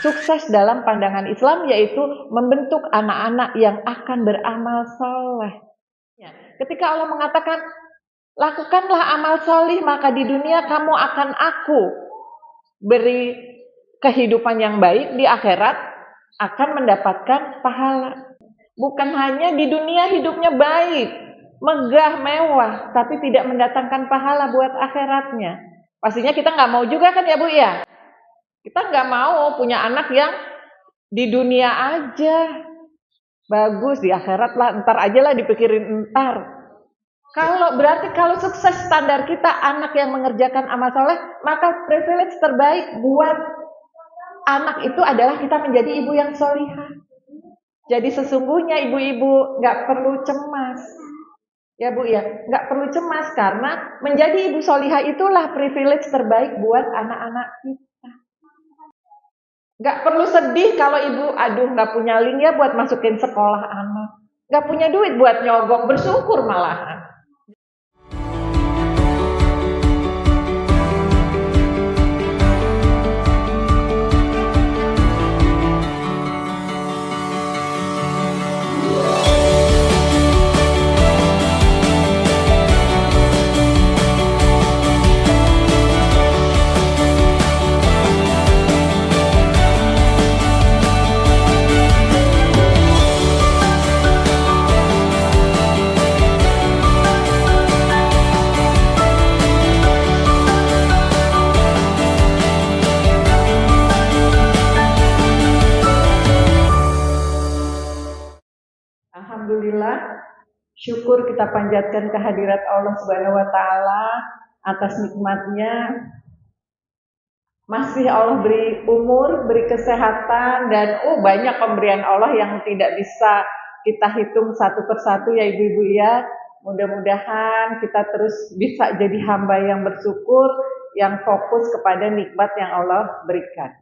sukses dalam pandangan Islam yaitu membentuk anak-anak yang akan beramal soleh. Ketika Allah mengatakan, lakukanlah amal soleh maka di dunia kamu akan aku beri kehidupan yang baik, di akhirat akan mendapatkan pahala. Bukan hanya di dunia hidupnya baik, megah, mewah, tapi tidak mendatangkan pahala buat akhiratnya. Pastinya kita nggak mau juga kan ya Bu ya? Kita nggak mau punya anak yang di dunia aja bagus, di akhirat lah ntar aja lah dipikirin ntar. Berarti kalau sukses standar kita anak yang mengerjakan amal soleh, maka privilege terbaik buat anak itu adalah kita menjadi ibu yang solihah. Jadi sesungguhnya ibu-ibu nggak perlu cemas, ya Bu ya, nggak perlu cemas karena menjadi ibu solihah itulah privilege terbaik buat anak-anak kita. Nggak perlu sedih kalau ibu, aduh nggak punya link ya buat masukin sekolah anak, nggak punya duit buat nyogok, bersyukur malahan. Alhamdulillah, syukur kita panjatkan kehadirat Allah Subhanahu wa taala atas nikmatnya. Masih Allah beri umur, beri kesehatan, dan banyak pemberian Allah yang tidak bisa kita hitung satu persatu ya ibu-ibu ya. Mudah-mudahan kita terus bisa jadi hamba yang bersyukur, yang fokus kepada nikmat yang Allah berikan.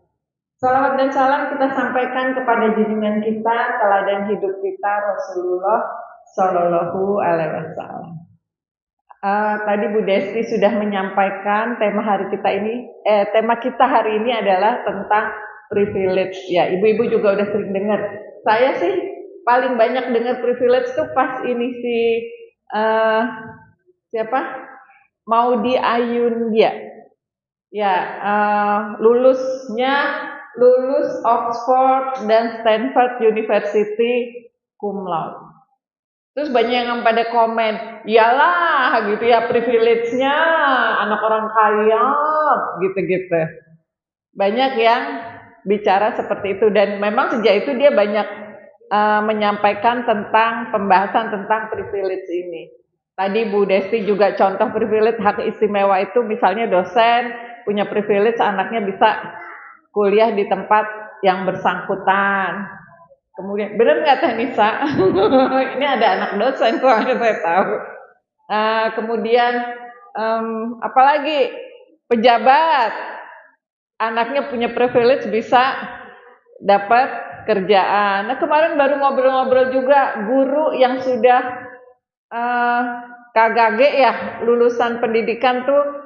Salawat dan salam kita sampaikan kepada junjungan kita, teladan hidup kita, Rasulullah Shallallahu Alaihi Wasallam. Tadi Bu Desti sudah menyampaikan tema kita hari ini adalah tentang privilege. Ya, ibu-ibu juga udah sering dengar. Saya sih paling banyak dengar privilege tuh pas ini siapa? Maudy Ayunda. Ya, lulus Oxford dan Stanford University cum laude. Terus banyak yang pada komen, iyalah gitu ya privilege-nya anak orang kaya gitu-gitu. Banyak yang bicara seperti itu dan memang sejak itu dia banyak menyampaikan tentang pembahasan tentang privilege ini. Tadi Bu Desti juga contoh privilege hak istimewa itu misalnya dosen punya privilege anaknya bisa kuliah di tempat yang bersangkutan. Kemudian, benar nggak Teh Nisa? Ini ada anak dosen soalnya saya tahu. Kemudian, apalagi pejabat, anaknya punya privilege bisa dapat kerjaan. Nah kemarin baru ngobrol-ngobrol juga guru yang sudah KGG ya, lulusan pendidikan tuh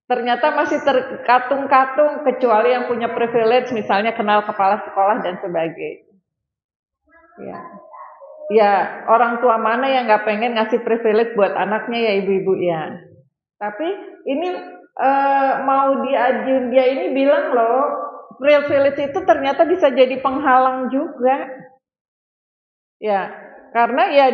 ternyata masih terkatung-katung kecuali yang punya privilege misalnya kenal kepala sekolah dan sebagainya. Ya orang tua mana yang nggak pengen ngasih privilege buat anaknya ya ibu-ibu ya. Tapi ini Maudy Ayunda ini bilang loh privilege itu ternyata bisa jadi penghalang juga. Ya karena ya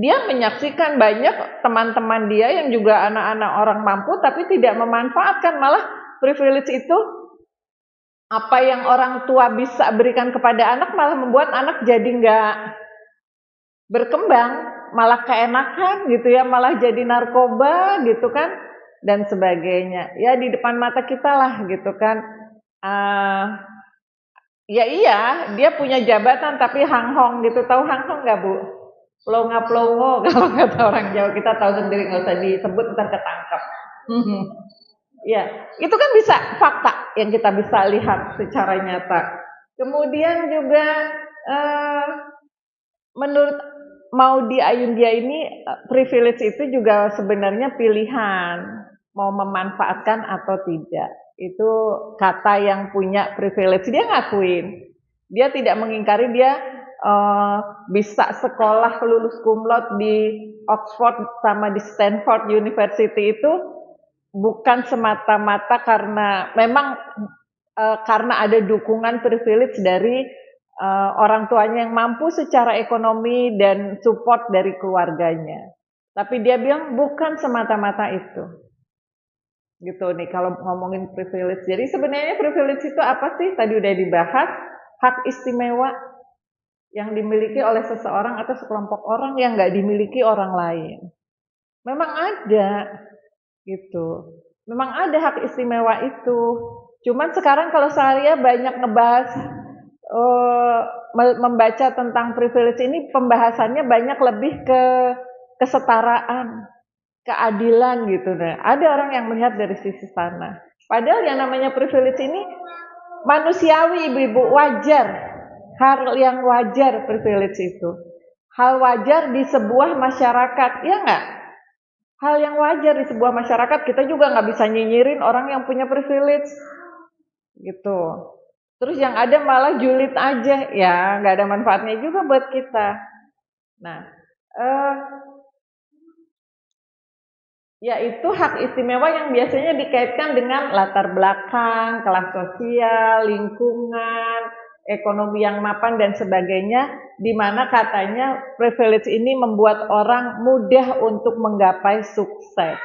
dia menyaksikan banyak teman-teman dia yang juga anak-anak orang mampu tapi tidak memanfaatkan, malah privilege itu apa yang orang tua bisa berikan kepada anak malah membuat anak jadi nggak berkembang, malah keenakan gitu ya, malah jadi narkoba gitu kan dan sebagainya. Ya di depan mata kita lah gitu kan. Ya iya, dia punya jabatan tapi hanghong gitu. Tahu hanghong nggak Bu? Plonga-plongo kalau kata orang Jawa, kita tahu sendiri nggak usah disebut ntar ketangkap. Ya, itu kan bisa fakta yang kita bisa lihat secara nyata. Kemudian juga menurut Maudy Ayunda ini privilege itu juga sebenarnya pilihan mau memanfaatkan atau tidak. Itu kata yang punya privilege, dia ngakuin. Dia tidak mengingkari dia bisa sekolah lulus cum laude di Oxford sama di Stanford University itu bukan semata-mata karena memang karena ada dukungan privilege dari orang tuanya yang mampu secara ekonomi dan support dari keluarganya. Tapi dia bilang bukan semata-mata itu. Gitu nih kalau ngomongin privilege. Jadi sebenarnya privilege itu apa sih? Tadi udah dibahas, hak istimewa yang dimiliki oleh seseorang atau sekelompok orang yang nggak dimiliki orang lain. Memang ada, gitu. Memang ada hak istimewa itu. Cuman sekarang kalau saya banyak ngebahas, membaca tentang privilege ini, pembahasannya banyak lebih ke kesetaraan, keadilan gitu. Nah, ada orang yang melihat dari sisi sana. Padahal yang namanya privilege ini manusiawi, ibu-ibu, wajar. Hal yang wajar privilege itu. Hal wajar di sebuah masyarakat, ya nggak? Hal yang wajar di sebuah masyarakat, kita juga nggak bisa nyinyirin orang yang punya privilege. Gitu. Terus yang ada malah julid aja, ya nggak ada manfaatnya juga buat kita. Nah, yaitu hak istimewa yang biasanya dikaitkan dengan latar belakang, kelas sosial, lingkungan, ekonomi yang mapan dan sebagainya, di mana katanya privilege ini membuat orang mudah untuk menggapai sukses.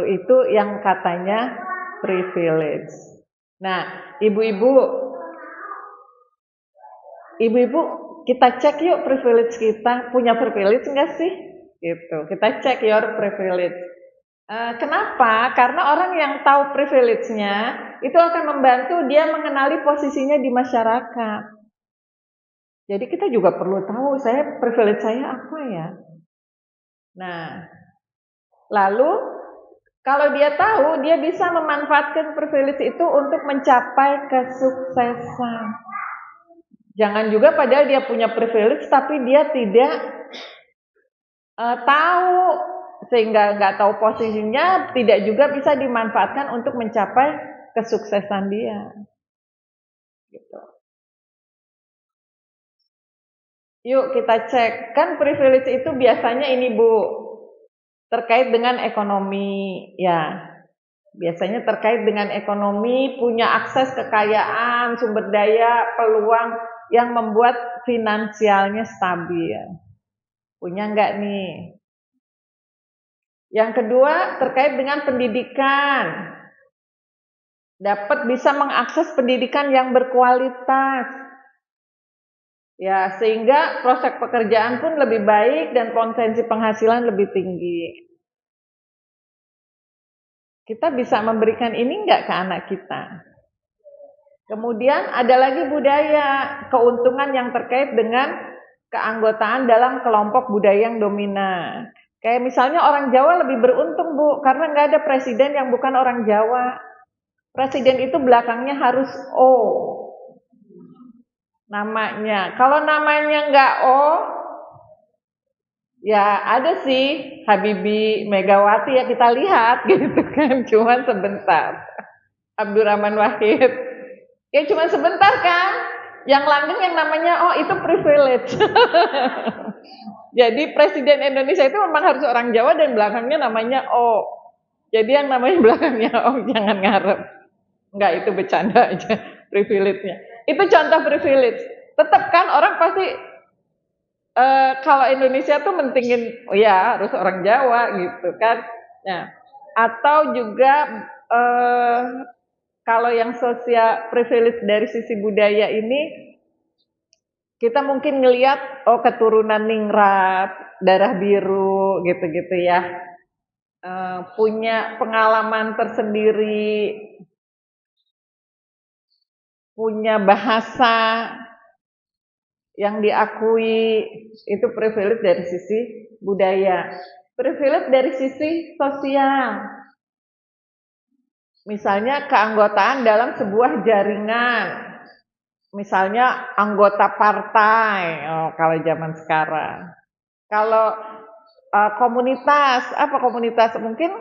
Itu yang katanya privilege. Nah, ibu-ibu kita cek yuk privilege kita, punya privilege nggak sih? Gitu. Kita cek your privilege. Kenapa? Karena orang yang tahu privilege-nya itu akan membantu dia mengenali posisinya di masyarakat. Jadi kita juga perlu tahu privilege saya apa ya. Nah, lalu kalau dia tahu, dia bisa memanfaatkan privilege itu untuk mencapai kesuksesan. Jangan juga padahal dia punya privilege tapi dia tidak tahu, sehingga nggak tahu posisinya, tidak juga bisa dimanfaatkan untuk mencapai kesuksesan dia. Gitu. Yuk kita cek, kan privilege itu biasanya ini Bu, terkait dengan ekonomi, ya. Biasanya terkait dengan ekonomi, punya akses kekayaan, sumber daya, peluang yang membuat finansialnya stabil. Punya nggak nih? Yang kedua terkait dengan pendidikan. Dapat bisa mengakses pendidikan yang berkualitas. Ya, sehingga prospek pekerjaan pun lebih baik dan potensi penghasilan lebih tinggi. Kita bisa memberikan ini enggak ke anak kita? Kemudian ada lagi budaya, keuntungan yang terkait dengan keanggotaan dalam kelompok budaya yang dominan. Kayak misalnya orang Jawa lebih beruntung Bu, karena nggak ada presiden yang bukan orang Jawa. Presiden itu belakangnya harus O namanya. Kalau namanya nggak O, ya ada sih Habibie, Megawati ya kita lihat gitu kan, cuman sebentar. Abdurrahman Wahid, ya cuma sebentar kan. Yang langgeng yang namanya O itu privilege. Jadi presiden Indonesia itu memang harus orang Jawa dan belakangnya namanya O. Jadi yang namanya belakangnya O jangan ngarep. Enggak, itu bercanda aja privilege-nya. Itu contoh privilege. Tetap kan orang pasti kalau Indonesia tuh mentingin, oh ya harus orang Jawa gitu kan. Nah, atau juga kalau yang sosial privilege dari sisi budaya ini, kita mungkin ngelihat oh keturunan ningrat, darah biru gitu-gitu ya, punya pengalaman tersendiri, punya bahasa yang diakui, itu privilege dari sisi budaya. Privilege dari sisi sosial, misalnya keanggotaan dalam sebuah jaringan, misalnya anggota partai, kalau zaman sekarang. Kalau komunitas, apa komunitas? Mungkin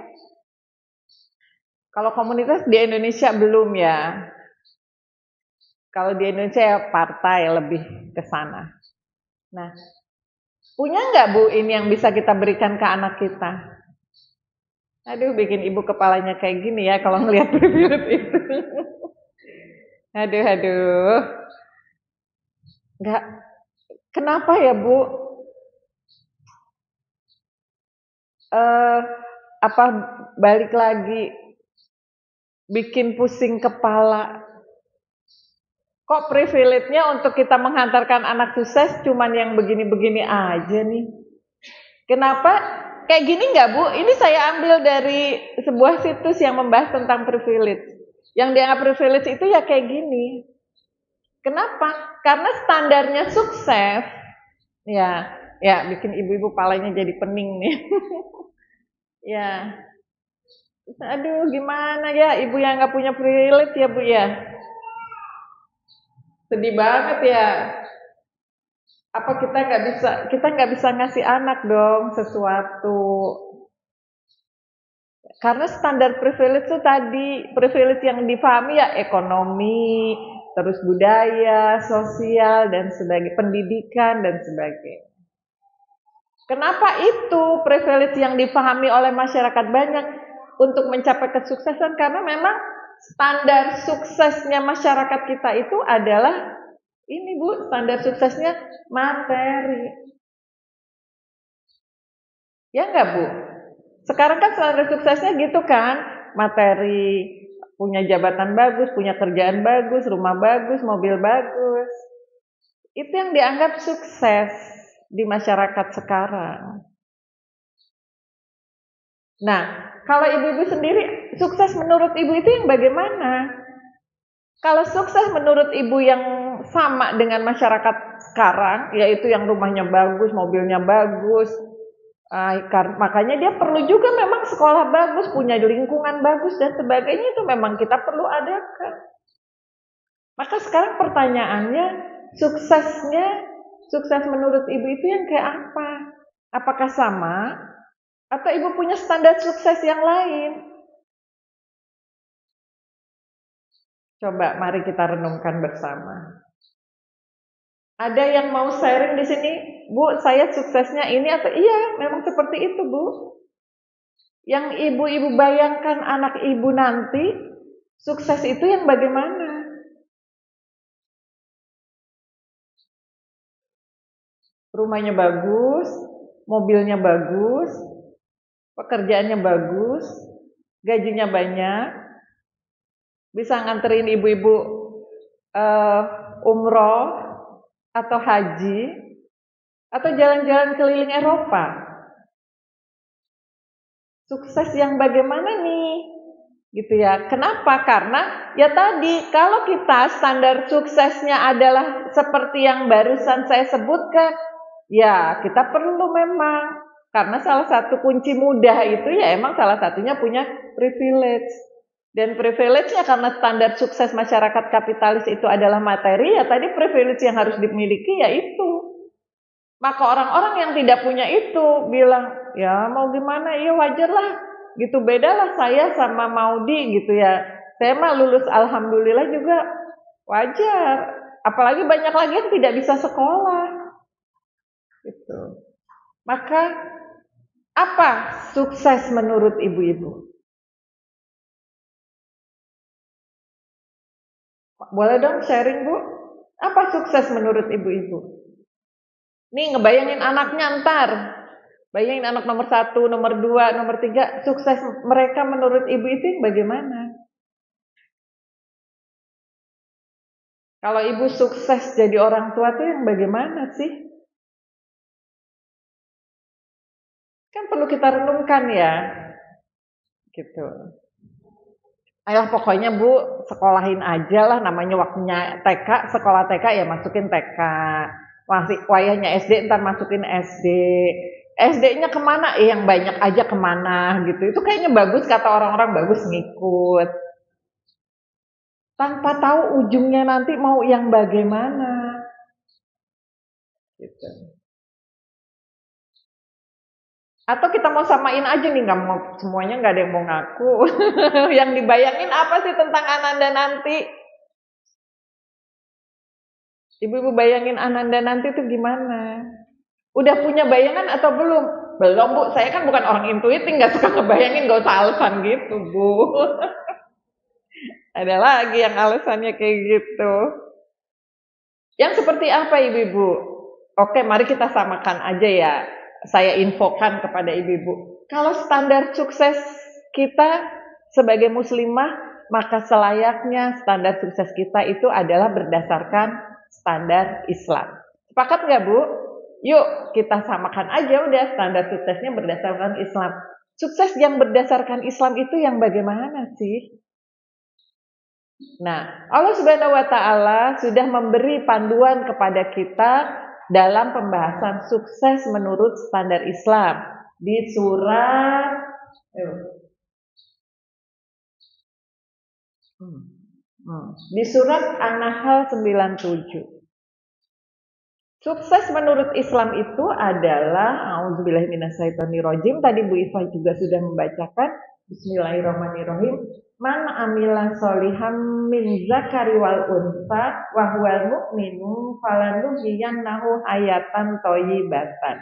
Kalau komunitas di Indonesia belum ya. Kalau di Indonesia ya partai lebih ke sana. Nah, punya nggak Bu ini yang bisa kita berikan ke anak kita? Aduh, bikin ibu kepalanya kayak gini ya kalau ngelihat privilege itu. Aduh, aduh. Nggak, kenapa ya Bu? Apa balik lagi bikin pusing kepala? Kok privilege-nya untuk kita menghantarkan anak sukses cuman yang begini-begini aja nih? Kenapa? Kayak gini nggak Bu? Ini saya ambil dari sebuah situs yang membahas tentang privilege. Yang dianggap privilege itu ya kayak gini. Kenapa? Karena standarnya sukses. Ya, bikin ibu-ibu palanya jadi pening nih. Ya, aduh gimana ya ibu yang nggak punya privilege ya Bu ya. Sedih banget ya. Apa kita nggak bisa ngasih anak dong sesuatu. Karena standar privilege itu tadi, privilege yang dipahami ya ekonomi, terus budaya, sosial dan sebagainya, pendidikan dan sebagainya. Kenapa itu privilege yang dipahami oleh masyarakat banyak untuk mencapai kesuksesan? Karena memang standar suksesnya masyarakat kita itu adalah ini Bu, standar suksesnya materi. Ya enggak Bu? Sekarang kan standar suksesnya gitu kan, materi, punya jabatan bagus, punya kerjaan bagus, rumah bagus, mobil bagus. Itu yang dianggap sukses di masyarakat sekarang. Nah, kalau ibu-ibu sendiri, sukses menurut ibu itu yang bagaimana? Kalau sukses menurut ibu yang sama dengan masyarakat sekarang, yaitu yang rumahnya bagus, mobilnya bagus, makanya dia perlu juga memang sekolah bagus, punya lingkungan bagus dan sebagainya, itu memang kita perlu adakan. Maka sekarang pertanyaannya, sukses menurut ibu itu yang kayak apa? Apakah sama? Atau ibu punya standar sukses yang lain? Coba mari kita renungkan bersama. Ada yang mau sharing di sini? Bu, saya suksesnya ini atau iya, memang seperti itu, Bu. Yang ibu-ibu bayangkan anak ibu nanti, sukses itu yang bagaimana? Rumahnya bagus, mobilnya bagus, pekerjaannya bagus, gajinya banyak, bisa nganterin ibu-ibu umroh atau haji, atau jalan-jalan keliling Eropa. Sukses yang bagaimana nih? Gitu ya. Kenapa? Karena ya tadi kalau kita standar suksesnya adalah seperti yang barusan saya sebutkan, ya kita perlu memang karena salah satu kunci mudah itu ya emang salah satunya punya privilege. Dan privilege-nya karena standar sukses masyarakat kapitalis itu adalah materi, ya tadi privilege yang harus dimiliki ya itu. Maka orang-orang yang tidak punya itu bilang, ya mau gimana, iya wajar lah. Gitu bedalah saya sama Maudi gitu ya. Saya mah lulus alhamdulillah juga wajar. Apalagi banyak lagi yang tidak bisa sekolah. Gitu. Maka apa sukses menurut ibu-ibu? Boleh dong sharing Bu? Apa sukses menurut ibu-ibu? Nih ngebayangin anaknya ntar. Bayangin anak nomor 1, nomor 2, nomor 3, sukses mereka menurut ibu itu yang bagaimana? Kalau ibu sukses jadi orang tua tuh yang bagaimana sih? Kan perlu kita renungkan ya. Gitu. Ayolah pokoknya Bu, sekolahin aja lah namanya waktunya TK, sekolah TK ya masukin TK. Masih wayahnya SD ntar masukin SD. SD-nya kemana? Yang banyak aja kemana gitu. Itu kayaknya bagus kata orang-orang bagus ngikut. Tanpa tahu ujungnya nanti mau yang bagaimana. Gitu. Atau kita mau samain aja nih, nggak mau semuanya, nggak ada yang mau ngaku. Yang dibayangin apa sih tentang Ananda nanti? Ibu-ibu bayangin Ananda nanti itu gimana? Udah punya bayangan atau belum? Belum, Bu. Saya kan bukan orang intuitif, nggak suka ngebayangin, nggak usah alasan gitu, Bu. Ada lagi yang alasannya kayak gitu. Yang seperti apa, Ibu-ibu? Oke, mari kita samakan aja ya. Saya infokan kepada ibu-ibu. Kalau standar sukses kita sebagai muslimah, maka selayaknya standar sukses kita itu adalah berdasarkan standar Islam. Sepakat nggak, Bu? Yuk kita samakan aja udah standar suksesnya berdasarkan Islam. Sukses yang berdasarkan Islam itu yang bagaimana sih? Nah, Allah Subhanahu wa taala sudah memberi panduan kepada kita dalam pembahasan sukses menurut standar Islam di surat di surat An-Nahl 97. Sukses menurut Islam itu adalah auzubillahiminasyaitonirrajim. Tadi Bu Iva juga sudah membacakan. Bismillahirrahmanirrahim. Man amila solihan min zakari wal unsa wa huwal mu'minu falanuhyiyannahu hayatan thayyibatan.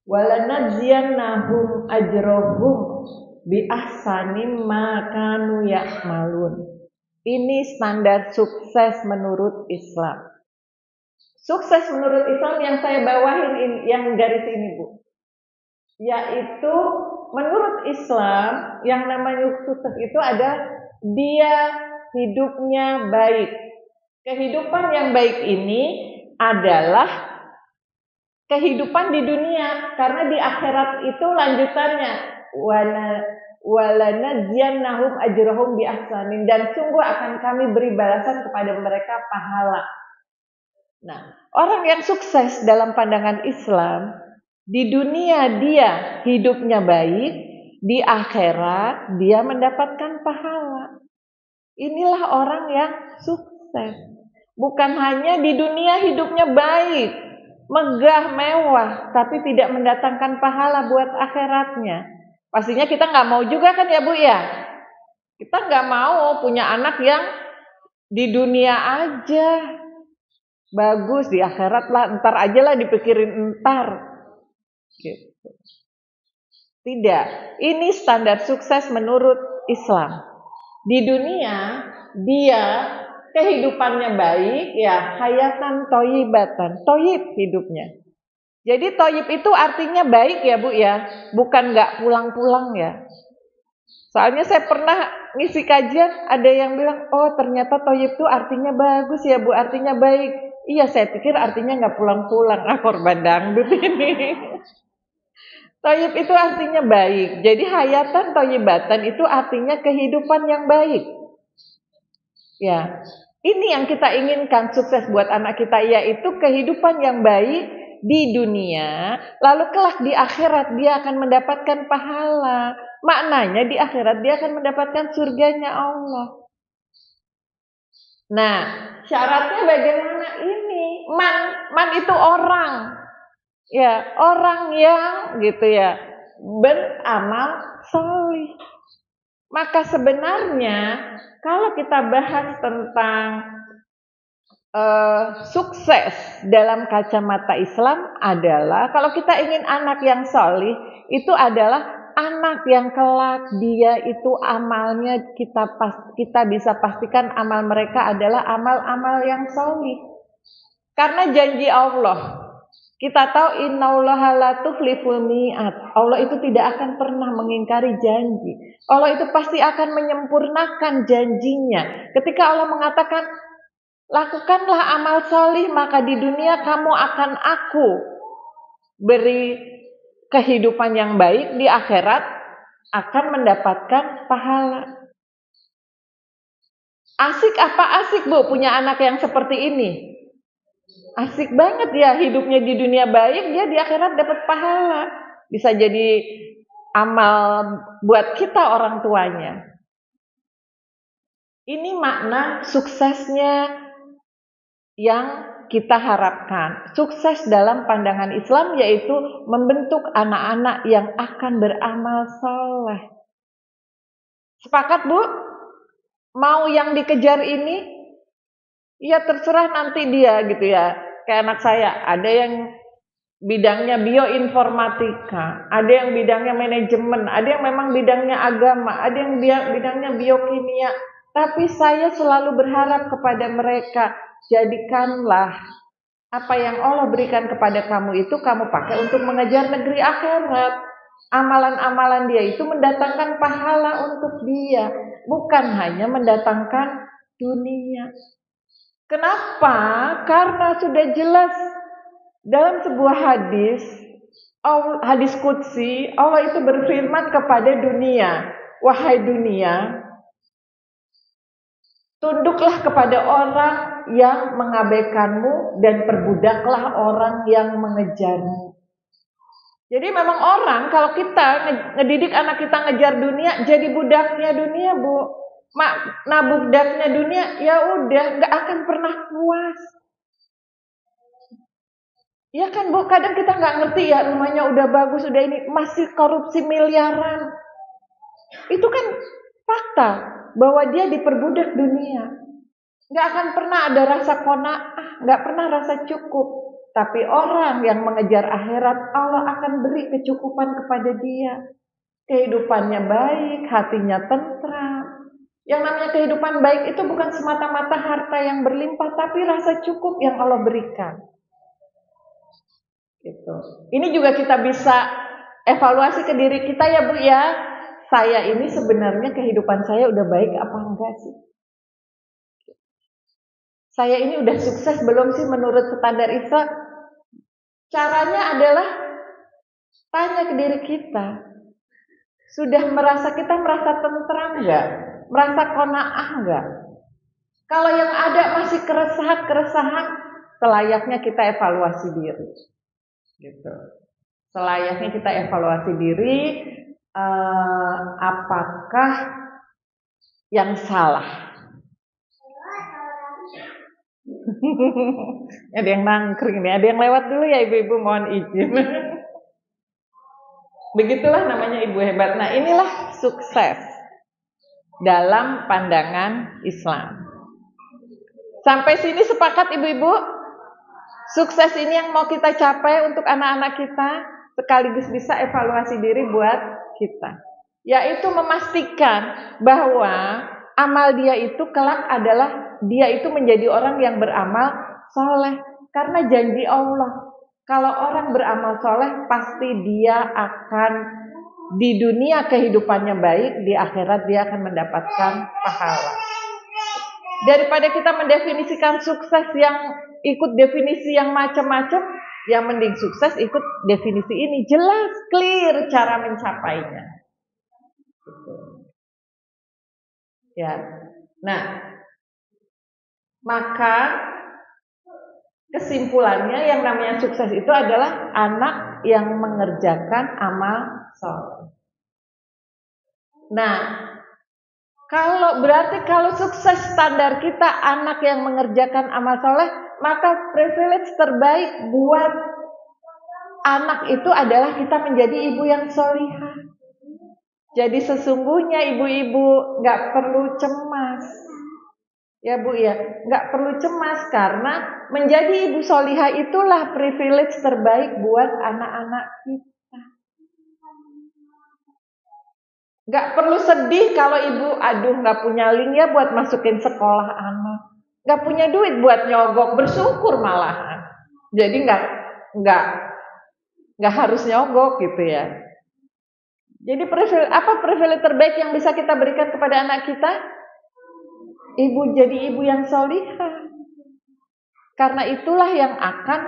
Walanajziyannahum ajrahum bi ahsanim ma kanu ya'malun. Ini standar sukses menurut Islam. Sukses menurut Islam yang saya bawahin ini, yang garis ini, Bu, yaitu menurut Islam yang namanya sukses itu ada dia hidupnya baik. Kehidupan yang baik ini adalah kehidupan di dunia, karena di akhirat itu lanjutannya walanajziyannahum ajrahum bi ahsanin, dan sungguh akan kami beri balasan kepada mereka pahala. Nah, orang yang sukses dalam pandangan Islam, di dunia dia hidupnya baik, di akhirat dia mendapatkan pahala. Inilah orang yang sukses. Bukan hanya di dunia hidupnya baik, megah, mewah, tapi tidak mendatangkan pahala buat akhiratnya. Pastinya kita nggak mau juga kan ya, Bu ya? Kita nggak mau punya anak yang di dunia aja bagus, di akhirat lah entar aja lah, dipikirin entar gitu. Tidak, ini standar sukses menurut Islam. Di dunia dia kehidupannya baik ya, hayatan thayyibatan, thayyib hidupnya. Jadi thayyib itu artinya baik ya, Bu ya, bukan nggak pulang-pulang ya. Soalnya saya pernah ngisi kajian, ada yang bilang, oh ternyata thayyib itu artinya bagus ya, Bu, artinya baik. Iya, saya pikir artinya nggak pulang-pulang. Korban dangdut ini. Thayyib itu artinya baik. Jadi hayatan thayyibatan itu artinya kehidupan yang baik. Ya, ini yang kita inginkan sukses buat anak kita, yaitu kehidupan yang baik di dunia, lalu kelak di akhirat dia akan mendapatkan pahala. Maknanya di akhirat dia akan mendapatkan surganya Allah. Nah, syaratnya bagaimana ini? Man itu orang. Ya, orang yang gitu ya, beramal solih. Maka sebenarnya kalau kita bahas tentang sukses dalam kacamata Islam adalah, kalau kita ingin anak yang solih, itu adalah anak yang kelak dia itu amalnya kita bisa pastikan amal mereka adalah amal-amal yang solih. Karena janji Allah, kita tahu innallaha la tukhliful mi'ad. Allah itu tidak akan pernah mengingkari janji. Allah itu pasti akan menyempurnakan janjinya. Ketika Allah mengatakan, lakukanlah amal solih, maka di dunia kamu akan aku beri kehidupan yang baik, di akhirat akan mendapatkan pahala. Asik apa asik, Bu, punya anak yang seperti ini? Asik banget ya, hidupnya di dunia baik, dia di akhirat dapat pahala. Bisa jadi amal buat kita orang tuanya. Ini makna suksesnya yang kita harapkan. Sukses dalam pandangan Islam yaitu membentuk anak-anak yang akan beramal soleh. Sepakat, Bu? Mau yang dikejar ini? Ya terserah nanti dia gitu ya. Kayak anak saya, ada yang bidangnya bioinformatika, ada yang bidangnya manajemen, ada yang memang bidangnya agama, ada yang bidangnya biokimia. Tapi saya selalu berharap kepada mereka, jadikanlah apa yang Allah berikan kepada kamu itu kamu pakai untuk mengejar negeri akhirat. Amalan-amalan dia itu mendatangkan pahala untuk dia, bukan hanya mendatangkan dunia. Kenapa? Karena sudah jelas dalam sebuah hadis qudsi, Allah itu berfirman kepada dunia, wahai dunia, tunduklah kepada orang yang mengabaikanmu dan perbudaklah orang yang mengejarmu. Jadi memang orang, kalau kita ngedidik anak kita ngejar dunia, jadi budaknya dunia, Bu. Nah, budaknya dunia, ya udah, nggak akan pernah puas. Ya kan, Bu, kadang kita nggak ngerti ya, rumahnya udah bagus, udah ini, masih korupsi miliaran. Itu kan fakta, bahwa dia diperbudak dunia. Nggak akan pernah ada rasa qanaah, nggak pernah rasa cukup. Tapi orang yang mengejar akhirat, Allah akan beri kecukupan kepada dia. Kehidupannya baik, hatinya tentram. Yang namanya kehidupan baik itu bukan semata-mata harta yang berlimpah, tapi rasa cukup yang Allah berikan. Gitu. Ini juga kita bisa evaluasi ke diri kita ya, Bu ya. Saya ini sebenarnya kehidupan saya udah baik apa enggak sih? Saya ini udah sukses belum sih menurut standar Islam? Caranya adalah tanya ke diri kita. Sudah kita merasa tentram enggak? Merasa qanaah enggak? Kalau yang ada masih keresahan, selayaknya kita evaluasi diri. Gitu. Selayaknya kita evaluasi diri, apakah yang salah? Ada yang nangkring nih, ada yang lewat dulu ya ibu-ibu, mohon izin. Begitulah namanya ibu hebat. Nah, inilah sukses dalam pandangan Islam. Sampai sini sepakat ibu-ibu? Sukses ini yang mau kita capai untuk anak-anak kita, sekaligus bisa evaluasi diri buat kita. Yaitu memastikan bahwa amal dia itu kelak adalah dia itu menjadi orang yang beramal soleh. Karena janji Allah, kalau orang beramal soleh pasti dia akan di dunia kehidupannya baik, di akhirat dia akan mendapatkan pahala. Daripada kita mendefinisikan sukses yang ikut definisi yang macam-macam, yang mending sukses ikut definisi ini, jelas, clear cara mencapainya. Ya, nah, maka kesimpulannya yang namanya sukses itu adalah anak yang mengerjakan amal soleh. Nah, kalau sukses standar kita anak yang mengerjakan amal soleh, maka privilege terbaik buat anak itu adalah kita menjadi ibu yang solihah. Jadi sesungguhnya ibu-ibu nggak perlu cemas, ya Bu ya, nggak perlu cemas karena menjadi ibu solihah itulah privilege terbaik buat anak-anak kita. Nggak perlu sedih kalau ibu, aduh nggak punya link ya buat masukin sekolah anak, nggak punya duit buat nyogok, bersyukur malahan. Jadi nggak harus nyogok gitu ya. Jadi privilege terbaik yang bisa kita berikan kepada anak kita? Jadi ibu yang solihah. Karena itulah yang akan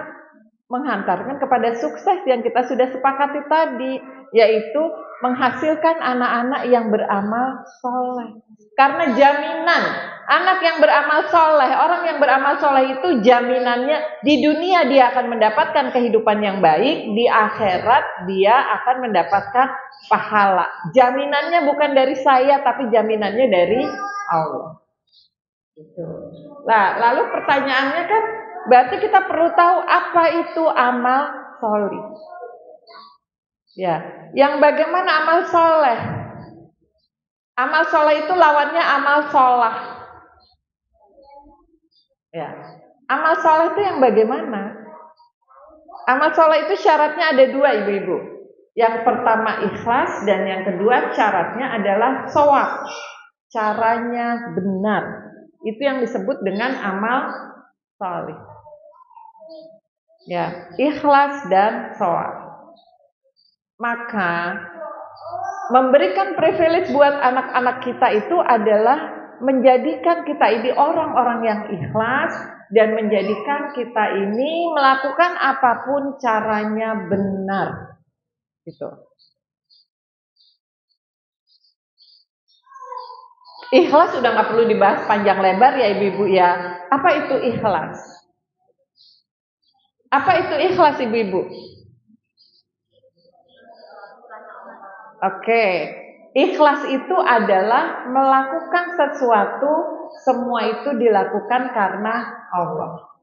menghantarkan kepada sukses yang kita sudah sepakati tadi, yaitu menghasilkan anak-anak yang beramal soleh. Karena jaminan anak yang beramal soleh, orang yang beramal soleh itu jaminannya di dunia dia akan mendapatkan kehidupan yang baik, di akhirat dia akan mendapatkan pahala. Jaminannya bukan dari saya, tapi jaminannya dari Allah. Gitu. Nah, lalu pertanyaannya kan, berarti kita perlu tahu apa itu amal solih. Ya, yang bagaimana amal soleh? Amal soleh itu lawannya amal solah. Ya, amal soleh itu yang bagaimana? Amal soleh itu syaratnya ada dua, ibu-ibu. Yang pertama ikhlas dan yang kedua syaratnya adalah shawab. Caranya benar. Itu yang disebut dengan amal soleh. Ya, ikhlas dan shawab. Maka memberikan privilege buat anak-anak kita itu adalah menjadikan kita ini orang-orang yang ikhlas dan menjadikan kita ini melakukan apapun caranya benar. Gitu. Ikhlas udah nggak perlu dibahas panjang lebar ya ibu-ibu ya. Apa itu ikhlas? Apa itu ikhlas ibu-ibu? Oke, ikhlas itu adalah melakukan sesuatu, semua itu dilakukan karena Allah.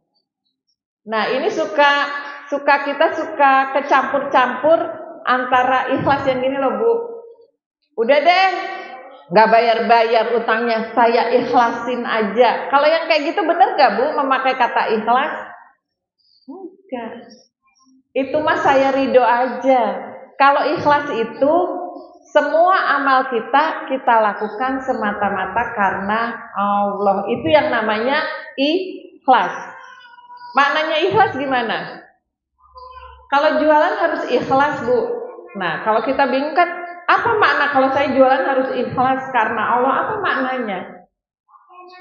Nah, ini kita suka kecampur-campur antara ikhlas yang gini loh Bu. Udah deh, nggak bayar-bayar utangnya, saya ikhlasin aja. Kalau yang kayak gitu bener nggak Bu memakai kata ikhlas? Enggak. Itu mah saya ridho aja. Kalau ikhlas itu semua amal kita lakukan semata-mata karena Allah. Itu yang namanya ikhlas. Maknanya ikhlas gimana? Kalau jualan harus ikhlas Bu. Nah, kalau kita bingung kan, apa makna kalau saya jualan harus ikhlas karena Allah? Apa maknanya?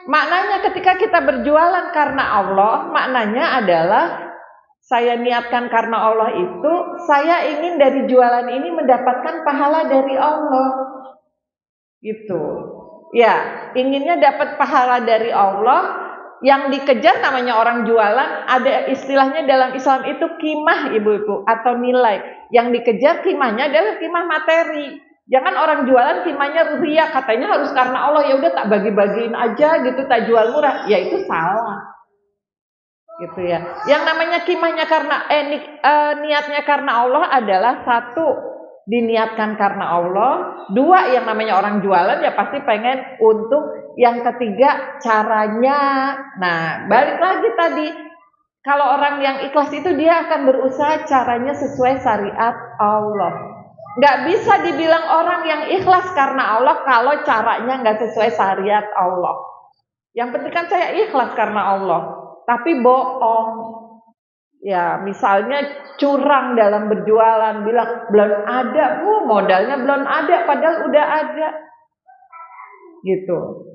Maknanya ketika kita berjualan karena Allah, maknanya adalah saya niatkan karena Allah itu, saya ingin dari jualan ini mendapatkan pahala dari Allah. Gitu. Ya, inginnya dapat pahala dari Allah. Yang dikejar namanya orang jualan, ada istilahnya dalam Islam itu kimah ibu-ibu atau nilai. Yang dikejar kimahnya adalah kimah materi. Jangan orang jualan kimahnya ruhiyah, katanya harus karena Allah, ya udah tak bagi-bagiin aja gitu, tak jual murah. Ya itu salah. Gitu ya. Yang namanya kimahnya karena niatnya karena Allah adalah satu, diniatkan karena Allah. Dua, yang namanya orang jualan ya pasti pengen untung. Yang ketiga, caranya. Nah, balik lagi tadi, kalau orang yang ikhlas itu dia akan berusaha caranya sesuai syariat Allah. Nggak bisa dibilang orang yang ikhlas karena Allah kalau caranya nggak sesuai syariat Allah. Yang penting kan saya ikhlas karena Allah, tapi bohong. Ya, misalnya curang dalam berjualan, bilang belum ada Bu, modalnya belum ada, padahal udah ada. Gitu.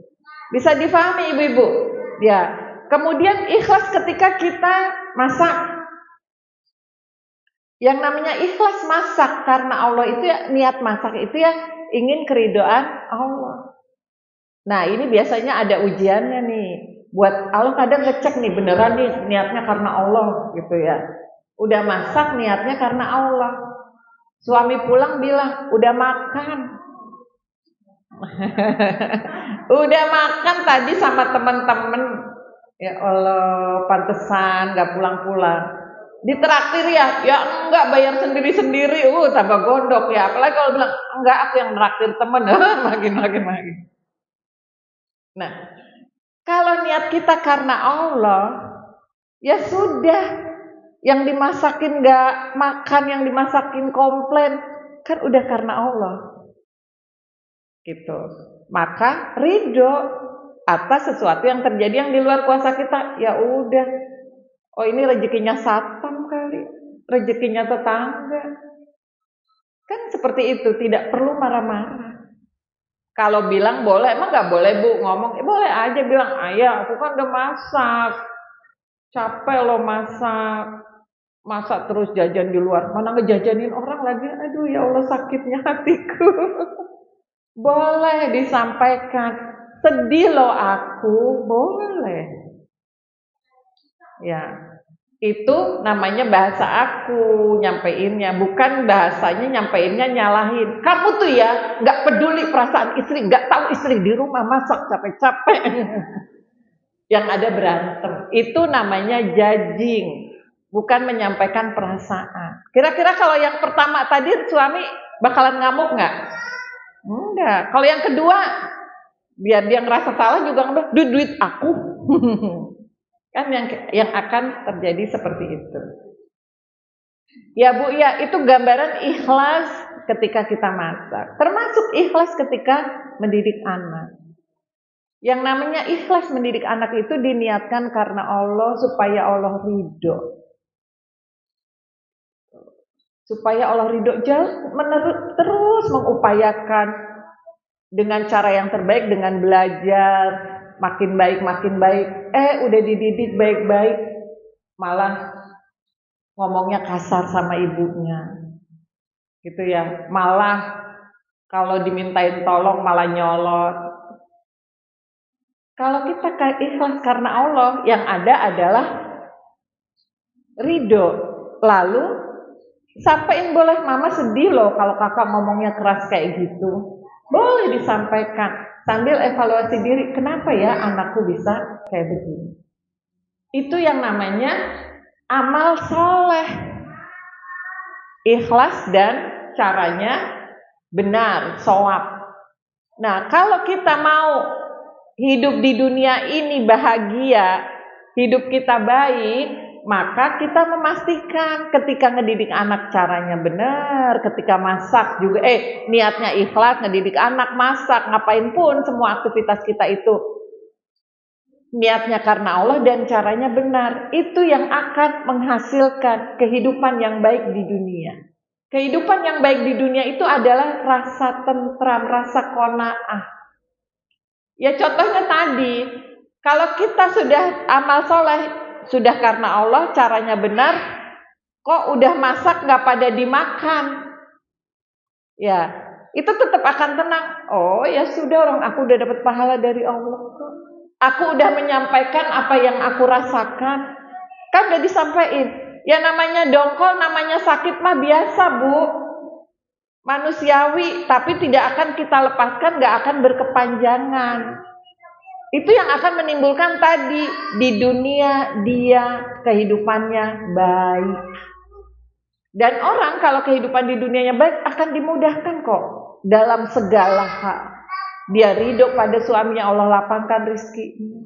Bisa difahami ibu-ibu? Ya. Kemudian ikhlas ketika kita masak. Yang namanya ikhlas masak karena Allah itu ya, niat masak itu ya ingin keridhaan Allah. Nah, ini biasanya ada ujiannya nih. Buat Allah kadang ngecek nih, beneran nih niatnya karena Allah gitu ya. Udah masak niatnya karena Allah. Suami pulang bilang, udah makan. Udah makan tadi sama teman-teman. Ya Allah, pantesan gak pulang-pulang. Ditraktir ya enggak, bayar sendiri-sendiri. Tambah gondok ya. Apalagi kalau bilang, enggak, aku yang traktir temen. makin. Nah, kalau niat kita karena Allah, ya sudah. Yang dimasakin gak makan, yang dimasakin komplain, kan udah karena Allah. Gitu. Maka ridho atas sesuatu yang terjadi yang di luar kuasa kita. Ya udah. Oh, ini rezekinya satpam kali, rezekinya tetangga. Kan seperti itu, tidak perlu marah-marah. Kalau bilang boleh, emang gak boleh Bu ngomong? Boleh aja bilang, ayah aku kan udah masak, capek loh masak terus jajan di luar, mana ngejajanin orang lagi, aduh ya Allah sakitnya hatiku. Boleh disampaikan, sedih loh aku, boleh. Ya, itu namanya bahasa aku nyampeinnya, bukan bahasanya nyampeinnya nyalahin. Kamu tuh ya nggak peduli perasaan istri, nggak tahu istri di rumah masak capek-capek. yang ada berantem. Itu namanya judging, bukan menyampaikan perasaan. Kira-kira kalau yang pertama tadi suami bakalan ngamuk nggak? Enggak. Kalau yang kedua, biar dia ngerasa salah juga ngambil duit aku. Kan yang akan terjadi seperti itu. Ya Bu, ya itu gambaran ikhlas ketika kita masak. Termasuk ikhlas ketika mendidik anak. Yang namanya ikhlas mendidik anak itu diniatkan karena Allah supaya Allah ridho. Supaya Allah ridho, terus mengupayakan dengan cara yang terbaik, dengan belajar makin baik. Udah dididik baik-baik, malah ngomongnya kasar sama ibunya, gitu ya. Malah kalau dimintain tolong malah nyolot. Kalau kita ikhlas karena Allah, yang ada adalah ridho. Lalu sampaikan, boleh mama sedih loh kalau kakak ngomongnya keras kayak gitu. Boleh disampaikan sambil evaluasi diri, kenapa ya anakku bisa kayak begini. Itu yang namanya amal soleh. Ikhlas dan caranya benar, shawab. Nah, kalau kita mau hidup di dunia ini bahagia, hidup kita baik, maka kita memastikan ketika ngedidik anak caranya benar, ketika masak juga niatnya ikhlas, ngedidik anak, masak, ngapain pun semua aktivitas kita itu niatnya karena Allah dan caranya benar. Itu yang akan menghasilkan kehidupan yang baik di dunia. Kehidupan yang baik di dunia itu adalah rasa tentram, rasa qanaah. Ya contohnya tadi, kalau kita sudah amal soleh, sudah karena Allah, caranya benar, kok udah masak gak pada dimakan, ya itu tetap akan tenang. Oh ya sudah, orang aku udah dapat pahala dari Allah kok. Aku udah menyampaikan apa yang aku rasakan, kan udah disampaikan. Ya namanya dongkol, namanya sakit mah biasa Bu, manusiawi, tapi tidak akan kita lepaskan, gak akan berkepanjangan. Itu yang akan menimbulkan tadi di dunia dia kehidupannya baik. Dan orang kalau kehidupan di dunianya baik akan dimudahkan kok dalam segala hal. Dia ridho pada suaminya, Allah lapangkan rizkinya.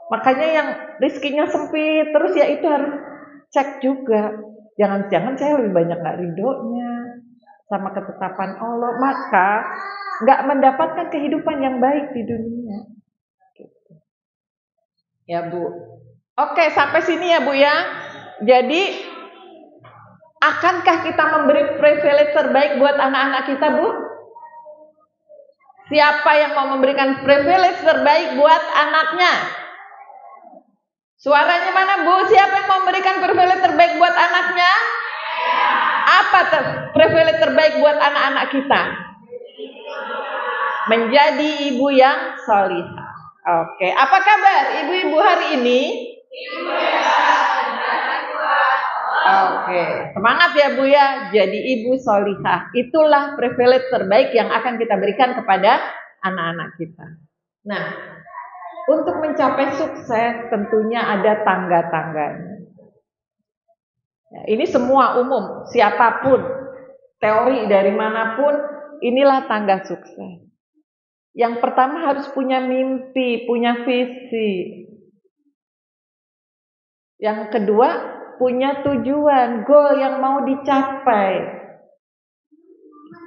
Makanya yang rizkinya sempit terus ya itu harus cek juga. Jangan-jangan saya lebih banyak gak ridhonya sama ketetapan Allah, maka gak mendapatkan kehidupan yang baik di dunia. Ya Bu. Oke, sampai sini ya Bu ya. Jadi akankah kita memberi privilege terbaik buat anak-anak kita Bu? Siapa yang mau memberikan privilege terbaik buat anaknya? Suaranya mana Bu? Siapa yang mau memberikan privilege terbaik buat anaknya? Apa privilege terbaik buat anak-anak kita? Menjadi ibu yang sholihah. Oke, apa kabar ibu-ibu hari ini? Oke, semangat ya Bu ya. Jadi ibu sholihah, itulah privilege terbaik yang akan kita berikan kepada anak-anak kita. Nah, untuk mencapai sukses tentunya ada tangga-tangganya. Ya, ini semua umum, siapapun, teori dari manapun, inilah tangga sukses. Yang pertama harus punya mimpi, punya visi. Yang kedua, punya tujuan, goal yang mau dicapai.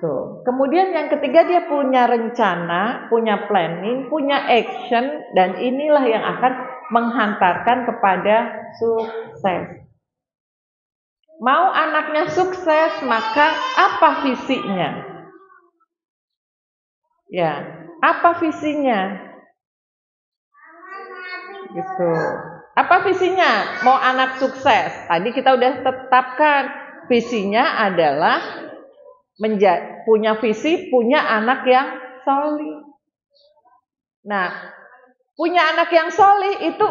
Tuh. Kemudian yang ketiga, dia punya rencana, punya planning, punya action, dan inilah yang akan menghantarkan kepada sukses. Mau anaknya sukses, maka apa visinya? Ya, apa visinya? Gitu. Apa visinya? Mau anak sukses. Tadi kita udah tetapkan visinya adalah punya visi, punya anak yang solih. Nah, punya anak yang solih itu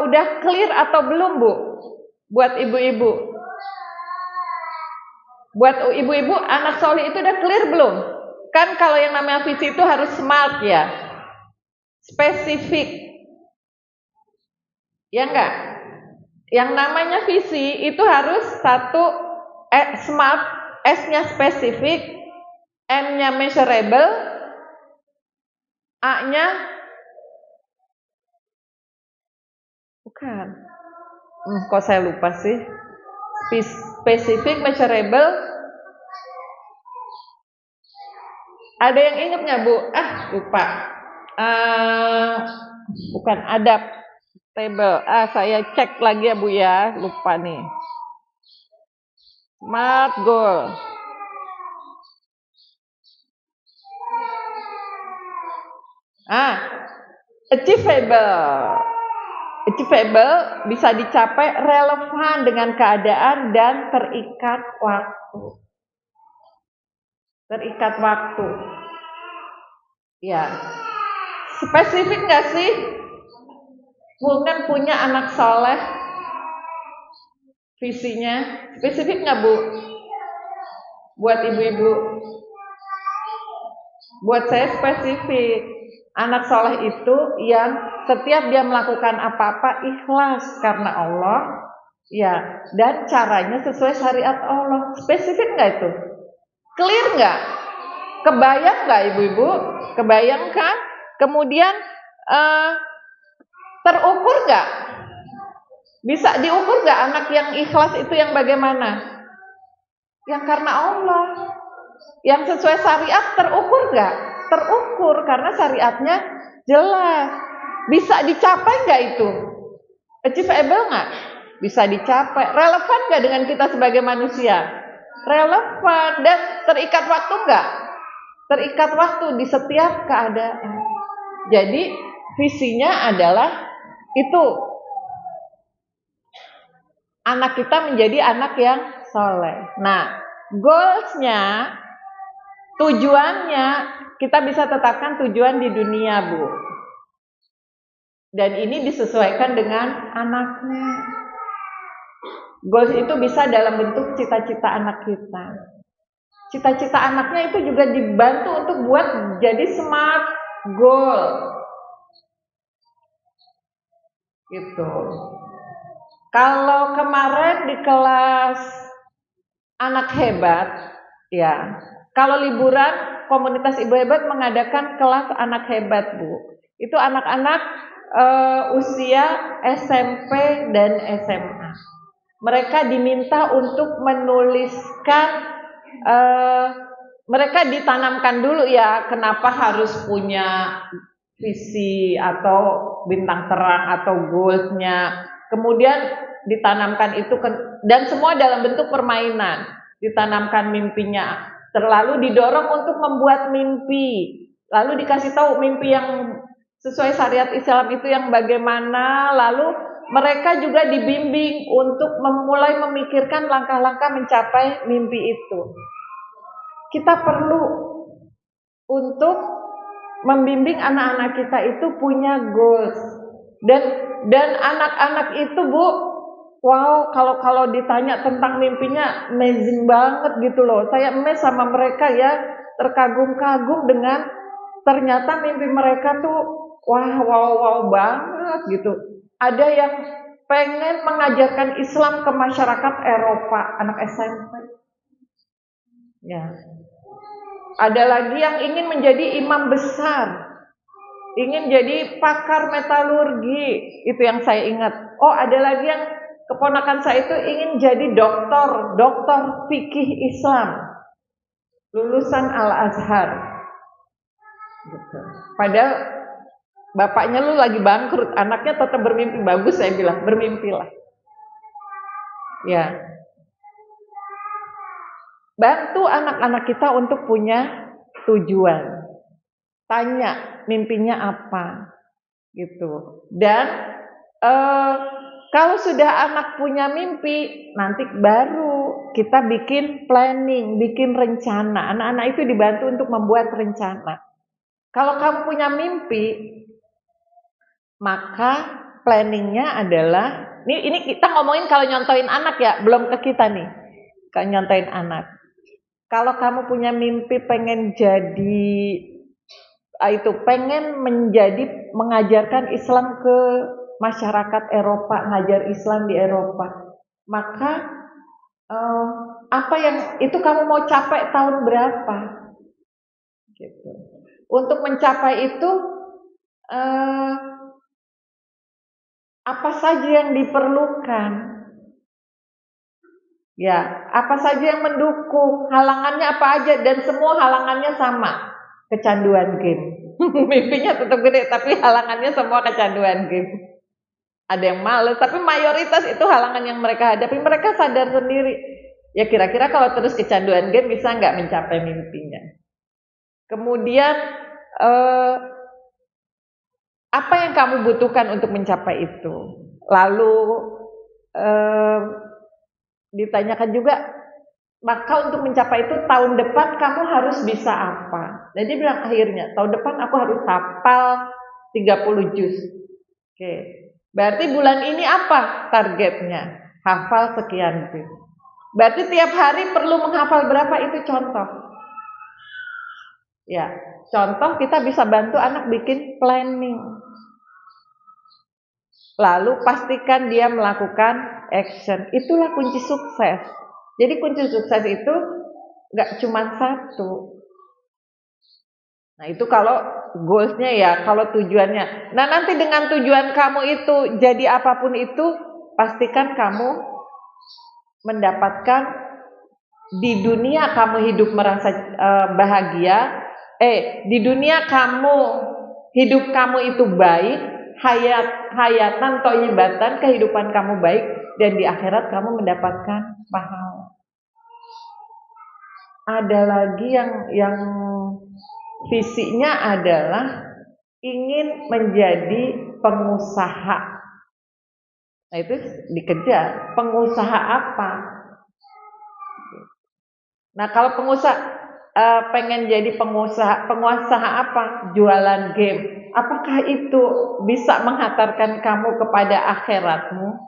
udah clear atau belum Bu? Buat ibu-ibu. Buat ibu-ibu, anak solih itu udah clear belum? Kan kalau yang namanya visi itu harus smart ya, spesifik. Ya enggak? Yang namanya visi itu harus satu smart, S-nya spesifik, M-nya measurable, A-nya bukan. Kok saya lupa sih? Spesifik, measurable. Ada yang ingat nggak Bu? Lupa. Bukan adaptable. Saya cek lagi ya Bu ya. Lupa nih. Smart goal. Achievable. Achievable bisa dicapai relevan dengan keadaan dan terikat waktu. Terikat waktu. Ya. Spesifik nggak sih? Bukan punya anak soleh. Visinya spesifik nggak Bu? Buat ibu-ibu. Buat saya spesifik. Anak soleh itu yang setiap dia melakukan apa-apa ikhlas karena Allah, ya, dan caranya sesuai syariat Allah. Spesifik nggak itu? Clear nggak? Kebayang nggak ibu-ibu? Kebayang kan? Kemudian terukur nggak? Bisa diukur nggak anak yang ikhlas itu yang bagaimana? Yang karena Allah. Yang sesuai syariat terukur nggak? Terukur karena syariatnya jelas. Bisa dicapai nggak itu? Achievable nggak? Bisa dicapai. Relevan nggak dengan kita sebagai manusia? Relevan. Dan terikat waktu nggak? Terikat waktu di setiap keadaan. Jadi visinya adalah itu. Anak kita menjadi anak yang soleh. Nah, goalsnya, tujuannya, kita bisa tetapkan tujuan di dunia, Bu. Dan ini disesuaikan dengan anaknya. Goals itu bisa dalam bentuk cita-cita anak kita. Cita-cita anaknya itu juga dibantu untuk buat jadi smart goal. Gitu. Kalau kemarin di kelas anak hebat, ya. Kalau liburan, komunitas Ibu Hebat mengadakan kelas anak hebat, Bu. Itu anak-anak usia SMP dan SMA. Mereka diminta untuk menuliskan, mereka ditanamkan dulu ya, kenapa harus punya visi atau bintang terang atau goalsnya. Kemudian ditanamkan itu dan semua dalam bentuk permainan. Ditanamkan mimpinya, terlalu didorong untuk membuat mimpi, lalu dikasih tahu mimpi yang sesuai syariat Islam itu yang bagaimana, lalu mereka juga dibimbing untuk memulai memikirkan langkah-langkah mencapai mimpi itu. Kita perlu untuk membimbing anak-anak kita itu punya goals. Dan anak-anak itu, Bu, wow, kalau ditanya tentang mimpinya amazing banget gitu loh. Saya amazed sama mereka ya, terkagum-kagum dengan ternyata mimpi mereka tuh wow banget gitu. Ada yang pengen mengajarkan Islam ke masyarakat Eropa, anak SMP. Ya. Ada lagi yang ingin menjadi imam besar. Ingin jadi pakar metalurgi, itu yang saya ingat. Oh, ada lagi yang keponakan saya itu ingin jadi doktor fikih Islam, lulusan Al-Azhar. Gitu. Padahal bapaknya lu lagi bangkrut, anaknya tetap bermimpi. Bagus, saya bilang, bermimpilah. Ya. Bantu anak-anak kita untuk punya tujuan. Tanya mimpinya apa, gitu. Dan kalau sudah anak punya mimpi, nanti baru kita bikin planning, bikin rencana. Anak-anak itu dibantu untuk membuat rencana. Kalau kamu punya mimpi, maka planningnya adalah, ini kita ngomongin kalau nyontoin anak ya, belum ke kita nih, kalau nyontoin anak. Kalau kamu punya mimpi pengen jadi, pengen mengajarkan Islam ke masyarakat Eropa, ngajar Islam di Eropa. Maka apa yang itu kamu mau capai tahun berapa? Gitu. Untuk mencapai itu apa saja yang diperlukan? Ya, apa saja yang mendukung? Halangannya apa aja? Dan semua halangannya sama, kecanduan game. Mimpinya tetap gede, tapi halangannya semua kecanduan game. Ada yang males, tapi mayoritas itu halangan yang mereka hadapi. Mereka sadar sendiri. Ya kira-kira kalau terus kecanduan game bisa nggak mencapai mimpinya? Kemudian apa yang kamu butuhkan untuk mencapai itu? Lalu ditanyakan juga, maka untuk mencapai itu tahun depan kamu harus bisa apa? Dan dia bilang akhirnya, tahun depan aku harus hafal 30 juz. Oke. Berarti bulan ini apa targetnya? Hafal sekian juz. Berarti tiap hari perlu menghafal berapa? Itu contoh. Ya, contoh kita bisa bantu anak bikin planning. Lalu pastikan dia melakukan action. Itulah kunci sukses. Jadi kunci sukses itu nggak cuma satu. Nah itu kalau goalsnya ya, kalau tujuannya. Nah nanti dengan tujuan kamu itu jadi apapun itu, pastikan kamu mendapatkan di dunia kamu hidup merasa bahagia. Di dunia kamu hidup kamu itu baik, hayatan thayyibatan, kehidupan kamu baik, dan di akhirat kamu mendapatkan pahala. Ada lagi yang visinya adalah ingin menjadi pengusaha. Nah itu dikejar. Pengusaha apa? Nah kalau pengusaha pengen jadi pengusaha apa? Jualan game. Apakah itu bisa menghantarkan kamu kepada akhiratmu?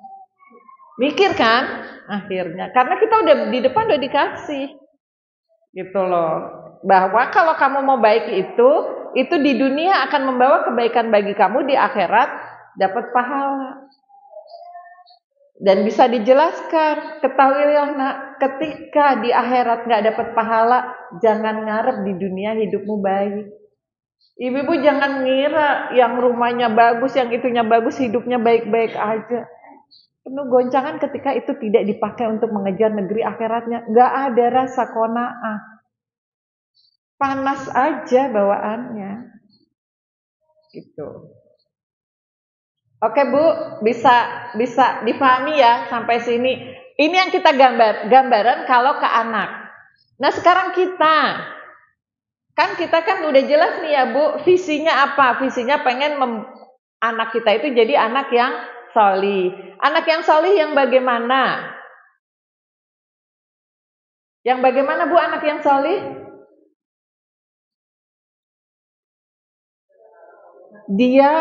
Mikir kan akhirnya. Karena kita udah di depan udah dikasih. Gitu loh. Bahwa kalau kamu mau baik itu di dunia akan membawa kebaikan bagi kamu, di akhirat dapat pahala. Dan bisa dijelaskan, ketahuilah nak, ketika di akhirat nggak dapat pahala, jangan ngarep di dunia hidupmu baik. Ibu-ibu jangan ngira yang rumahnya bagus, yang itunya bagus, hidupnya baik-baik aja. Penuh goncangan ketika itu tidak dipakai untuk mengejar negeri akhiratnya. Nggak ada rasa qanaah. Panas aja bawaannya. Gitu. Oke Bu, bisa difahami ya sampai sini. Ini yang kita gambaran kalau ke anak. Nah sekarang kita kan udah jelas nih ya Bu, visinya apa? Visinya pengen anak kita itu jadi anak yang sholih. Anak yang sholih yang bagaimana? Yang bagaimana Bu anak yang sholih? Dia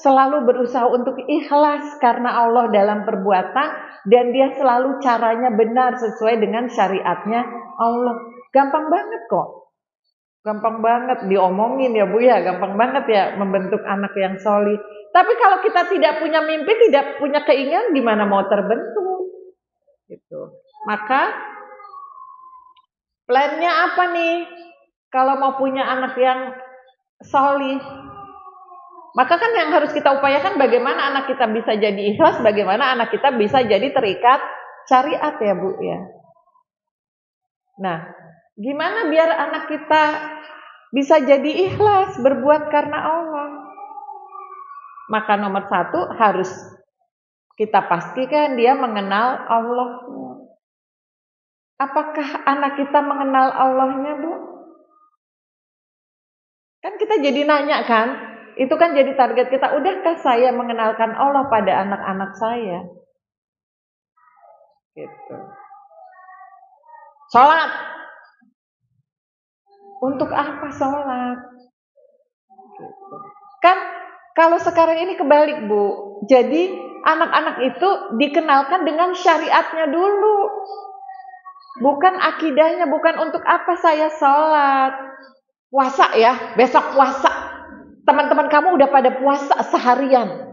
selalu berusaha untuk ikhlas karena Allah dalam perbuatan, dan dia selalu caranya benar sesuai dengan syariatnya Allah. Gampang banget kok. Gampang banget diomongin ya Bu ya, gampang banget ya membentuk anak yang sholih. Tapi kalau kita tidak punya mimpi, tidak punya keinginan, gimana mau terbentuk? Gitu. Maka plannya apa nih? Kalau mau punya anak yang sholih, maka kan yang harus kita upayakan bagaimana anak kita bisa jadi ikhlas, bagaimana anak kita bisa jadi terikat syariat ya Bu ya. Nah, gimana biar anak kita bisa jadi ikhlas, berbuat karena Allah? Maka nomor satu harus kita pastikan dia mengenal Allah. Apakah anak kita mengenal Allahnya Bu? Kan kita jadi nanya kan? Itu kan jadi target kita. Udahkah saya mengenalkan Allah pada anak-anak saya? Gitu. Sholat. Untuk apa sholat? Gitu. Kan kalau sekarang ini kebalik Bu. Jadi anak-anak itu dikenalkan dengan syariatnya dulu. Bukan akidahnya, bukan untuk apa saya sholat. Puasa ya, besok puasa. Teman-teman kamu udah pada puasa seharian.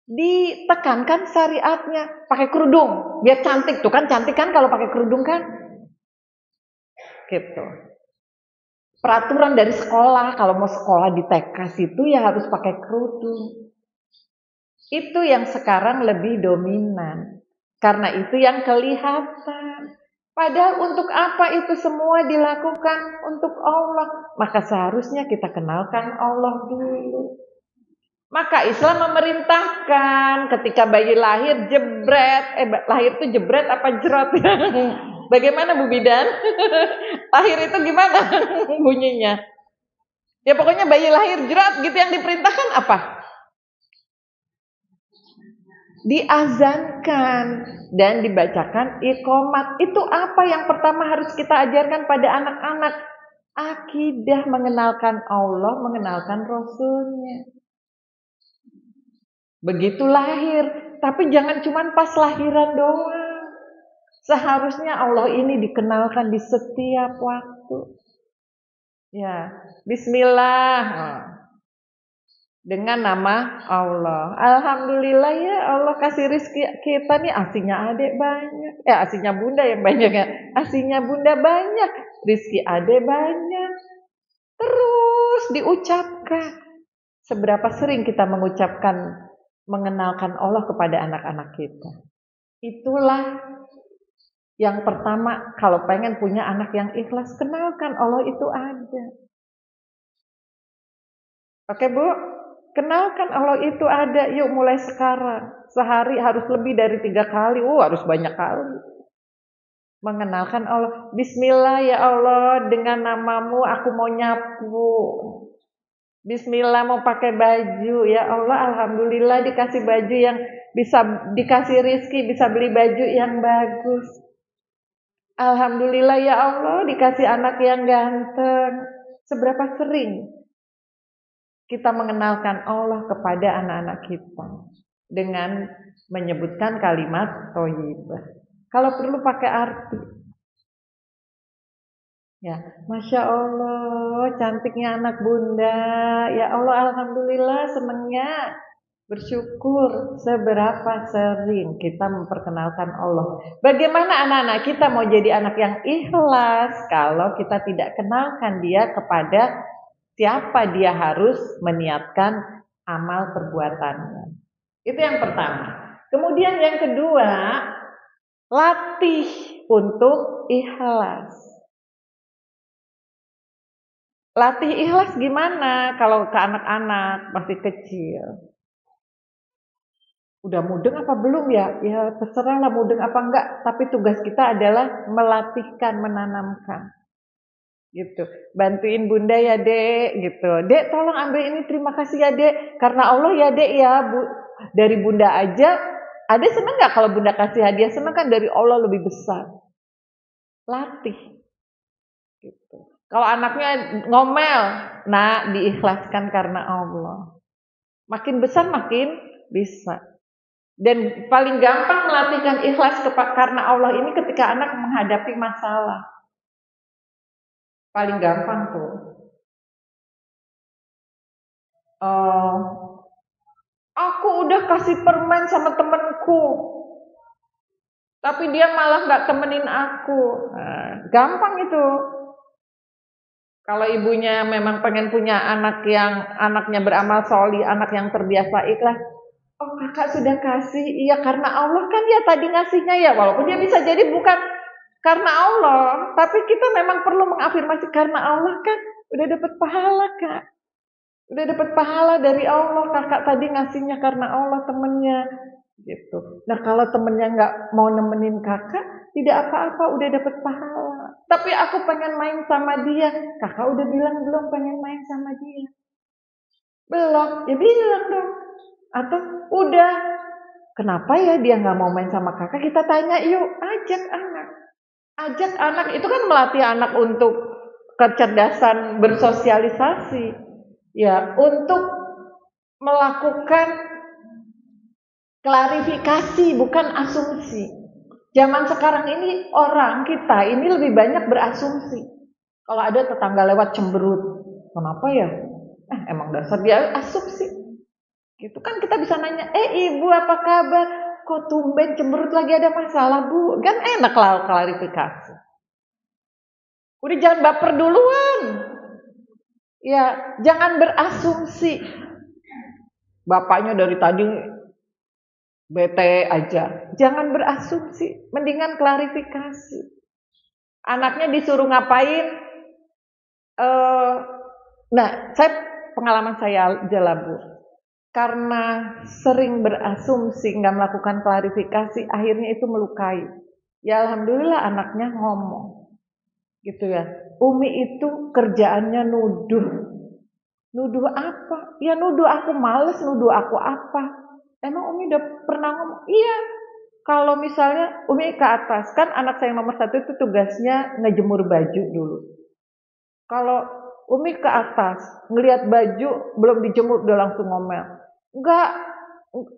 ditekankan syariatnya, pakai kerudung, biar cantik. Tuh kan cantik kan kalau pakai kerudung kan? Gitu. Peraturan dari sekolah, kalau mau sekolah di TK situ ya harus pakai kerudung. Itu yang sekarang lebih dominan. Karena itu yang kelihatan. Padahal untuk apa itu semua dilakukan? Untuk Allah. Maka seharusnya kita kenalkan Allah dulu. Maka Islam memerintahkan ketika bayi lahir jebret. Lahir itu jebret apa jerot? Bagaimana Bu Bidan? Lahir itu gimana bunyinya? Ya pokoknya bayi lahir jerat gitu, yang diperintahkan apa? Diazankan dan dibacakan iqomat. Itu apa yang pertama harus kita ajarkan pada anak-anak? Akidah, mengenalkan Allah, mengenalkan Rasulnya. Begitu lahir, tapi jangan cuma pas lahiran doang. Seharusnya Allah ini dikenalkan di setiap waktu. Ya, Bismillah. Dengan nama Allah. Alhamdulillah ya Allah kasih rizki kita nih, asinya adek banyak. Asinya bunda yang banyak ya. Asinya bunda banyak, rizki adek banyak. Terus diucapkan. Seberapa sering kita mengenalkan Allah kepada anak-anak kita. Itulah yang pertama, kalau pengen punya anak yang ikhlas, kenalkan Allah itu ada. Oke Bu? Kenalkan Allah itu ada, yuk mulai sekarang. Sehari harus lebih dari 3 kali, harus banyak kali. Mengenalkan Allah, Bismillah ya Allah, dengan namamu aku mau nyapu. Bismillah mau pakai baju, ya Allah Alhamdulillah dikasih baju yang bisa, dikasih rizki, bisa beli baju yang bagus. Alhamdulillah ya Allah dikasih anak yang ganteng. Seberapa sering kita mengenalkan Allah kepada anak-anak kita dengan menyebutkan kalimat thayyibah. Kalau perlu pakai arti. Ya, Masya Allah, cantiknya anak bunda. Ya Allah, Alhamdulillah, senangnya. Bersyukur. Seberapa sering kita memperkenalkan Allah. Bagaimana anak-anak kita mau jadi anak yang ikhlas kalau kita tidak kenalkan dia kepada siapa dia harus meniatkan amal perbuatannya. Itu yang pertama. Kemudian yang kedua, latih untuk ikhlas. Latih ikhlas gimana kalau ke anak-anak masih kecil? Udah mudeng apa belum ya? Ya terserahlah mudeng apa enggak. Tapi tugas kita adalah melatihkan, menanamkan. Gitu, bantuin bunda ya dek, gitu. Dek tolong ambil ini, terima kasih ya dek, karena Allah ya dek ya bu. Dari bunda aja, adek seneng nggak kalau bunda kasih hadiah? Seneng kan, dari Allah lebih besar. Latih, gitu. Kalau anaknya ngomel, nah diikhlaskan karena Allah. Makin besar makin bisa. Dan paling gampang melatihkan ikhlas karena Allah ini ketika anak menghadapi masalah. Paling gampang tuh. Aku udah kasih permen sama temenku, tapi dia malah nggak temenin aku. Nah, gampang itu. Kalau ibunya memang pengen punya anak yang anaknya beramal sholih, anak yang terbiasa ikhlas. Oh kakak sudah kasih, iya karena Allah kan ya tadi ngasihnya ya, walaupun dia bisa jadi bukan karena Allah, tapi kita memang perlu mengafirmasi karena Allah kan udah dapat pahala kak. Udah dapat pahala dari Allah, kakak tadi ngasihnya karena Allah temennya. Gitu. Nah kalau temennya nggak mau nemenin kakak, tidak apa-apa, udah dapat pahala. Tapi aku pengen main sama dia, kakak udah bilang belum pengen main sama dia? Belum, ya bilang dong. Atau udah, kenapa ya dia nggak mau main sama kakak? Kita tanya yuk, ajak anak. Ajak anak, itu kan melatih anak untuk kecerdasan bersosialisasi. Ya, untuk melakukan klarifikasi bukan asumsi. Zaman sekarang ini orang kita ini lebih banyak berasumsi. Kalau ada tetangga lewat cemberut, kenapa ya? Emang dasar dia asumsi. Gitu kan kita bisa nanya, ibu apa kabar? Kok tumben cemberut lagi ada masalah bu? Kan enak lah klarifikasi. Udah jangan baper duluan. Ya, jangan berasumsi. Bapaknya dari tadi bete aja. Jangan berasumsi, mendingan klarifikasi. Anaknya disuruh ngapain? Nah, pengalaman saya jelas bu. Karena sering berasumsi, nggak melakukan klarifikasi, akhirnya itu melukai. Ya alhamdulillah anaknya ngomong, gitu ya. Umi itu kerjaannya nuduh. Nuduh apa? Ya nuduh aku males, nuduh aku apa? Emang Umi udah pernah ngomong? Iya. Kalau misalnya Umi ke atas, kan anak saya nomor 1 itu tugasnya ngejemur baju dulu. Kalau Umi ke atas, ngelihat baju belum dijemur udah langsung ngomel. Enggak,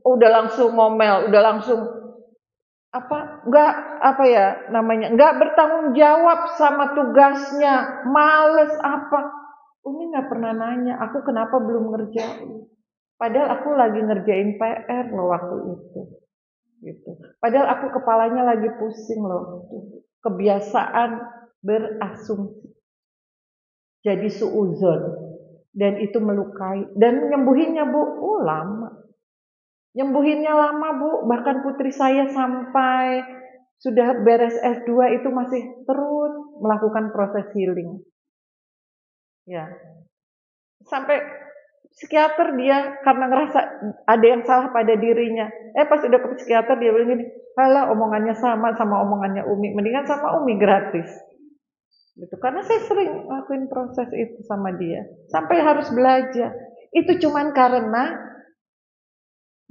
udah langsung ngomel, udah langsung enggak bertanggung jawab sama tugasnya, males apa. Umi nggak pernah nanya, aku kenapa belum ngerjain. Padahal aku lagi ngerjain PR loh waktu itu. Gitu. Padahal aku kepalanya lagi pusing loh. Kebiasaan berasumsi. Jadi suuzon. Dan itu melukai. Dan nyembuhinnya bu, lama. Nyembuhinnya lama bu, bahkan putri saya sampai sudah beres S2 itu masih terus melakukan proses healing. Ya. Sampai psikiater dia karena ngerasa ada yang salah pada dirinya. Pas udah ke psikiater dia bilang gini, halah omongannya sama omongannya Umi, mendingan sama Umi gratis. Gitu. Karena saya sering lakuin proses itu sama dia. Sampai harus belajar. Itu cuman karena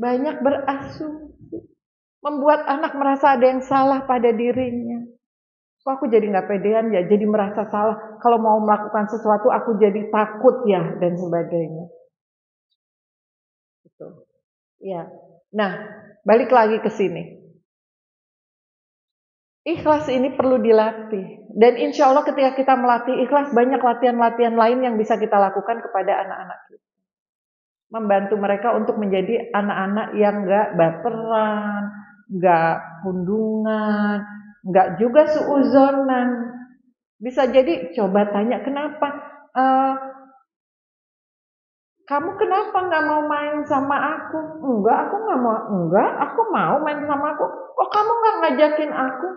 banyak berasumsi. Membuat anak merasa ada yang salah pada dirinya. Kok aku jadi nggak pedean ya, jadi merasa salah. Kalau mau melakukan sesuatu aku jadi takut ya, dan sebagainya. Gitu. Ya. Nah, balik lagi ke sini. Ikhlas ini perlu dilatih. Dan insya Allah ketika kita melatih ikhlas, banyak latihan-latihan lain yang bisa kita lakukan kepada anak-anak kita. Membantu mereka untuk menjadi anak-anak yang gak baperan, gak pundungan, gak juga suuzonan. Bisa jadi coba tanya kenapa, kamu kenapa gak mau main sama aku? Enggak, aku gak mau. Enggak, aku mau main sama aku. Kok kamu gak ngajakin aku?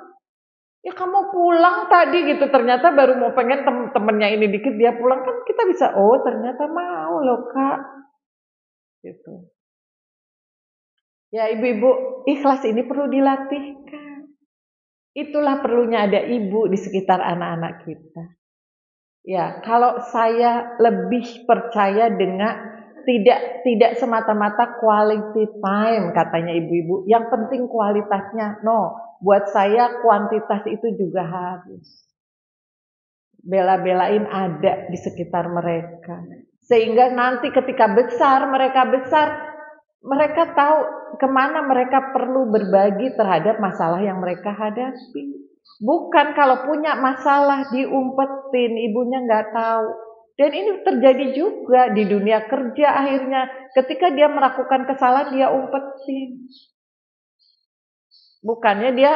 Ya kamu pulang tadi gitu, ternyata baru mau pengen temennya ini dikit dia pulang, kan kita bisa, ternyata mau loh kak. Gitu. Ya ibu-ibu, ikhlas ini perlu dilatihkan. Itulah perlunya ada ibu di sekitar anak-anak kita. Ya, kalau saya lebih percaya dengan tidak semata-mata quality time katanya ibu-ibu. Yang penting kualitasnya. No, buat saya kuantitas itu juga harus. Bela-belain ada di sekitar mereka. Sehingga nanti ketika mereka tahu kemana mereka perlu berbagi terhadap masalah yang mereka hadapi. Bukan kalau punya masalah diumpetin, ibunya nggak tahu. Dan ini terjadi juga di dunia kerja akhirnya. Ketika dia melakukan kesalahan, dia umpetin. Bukannya dia,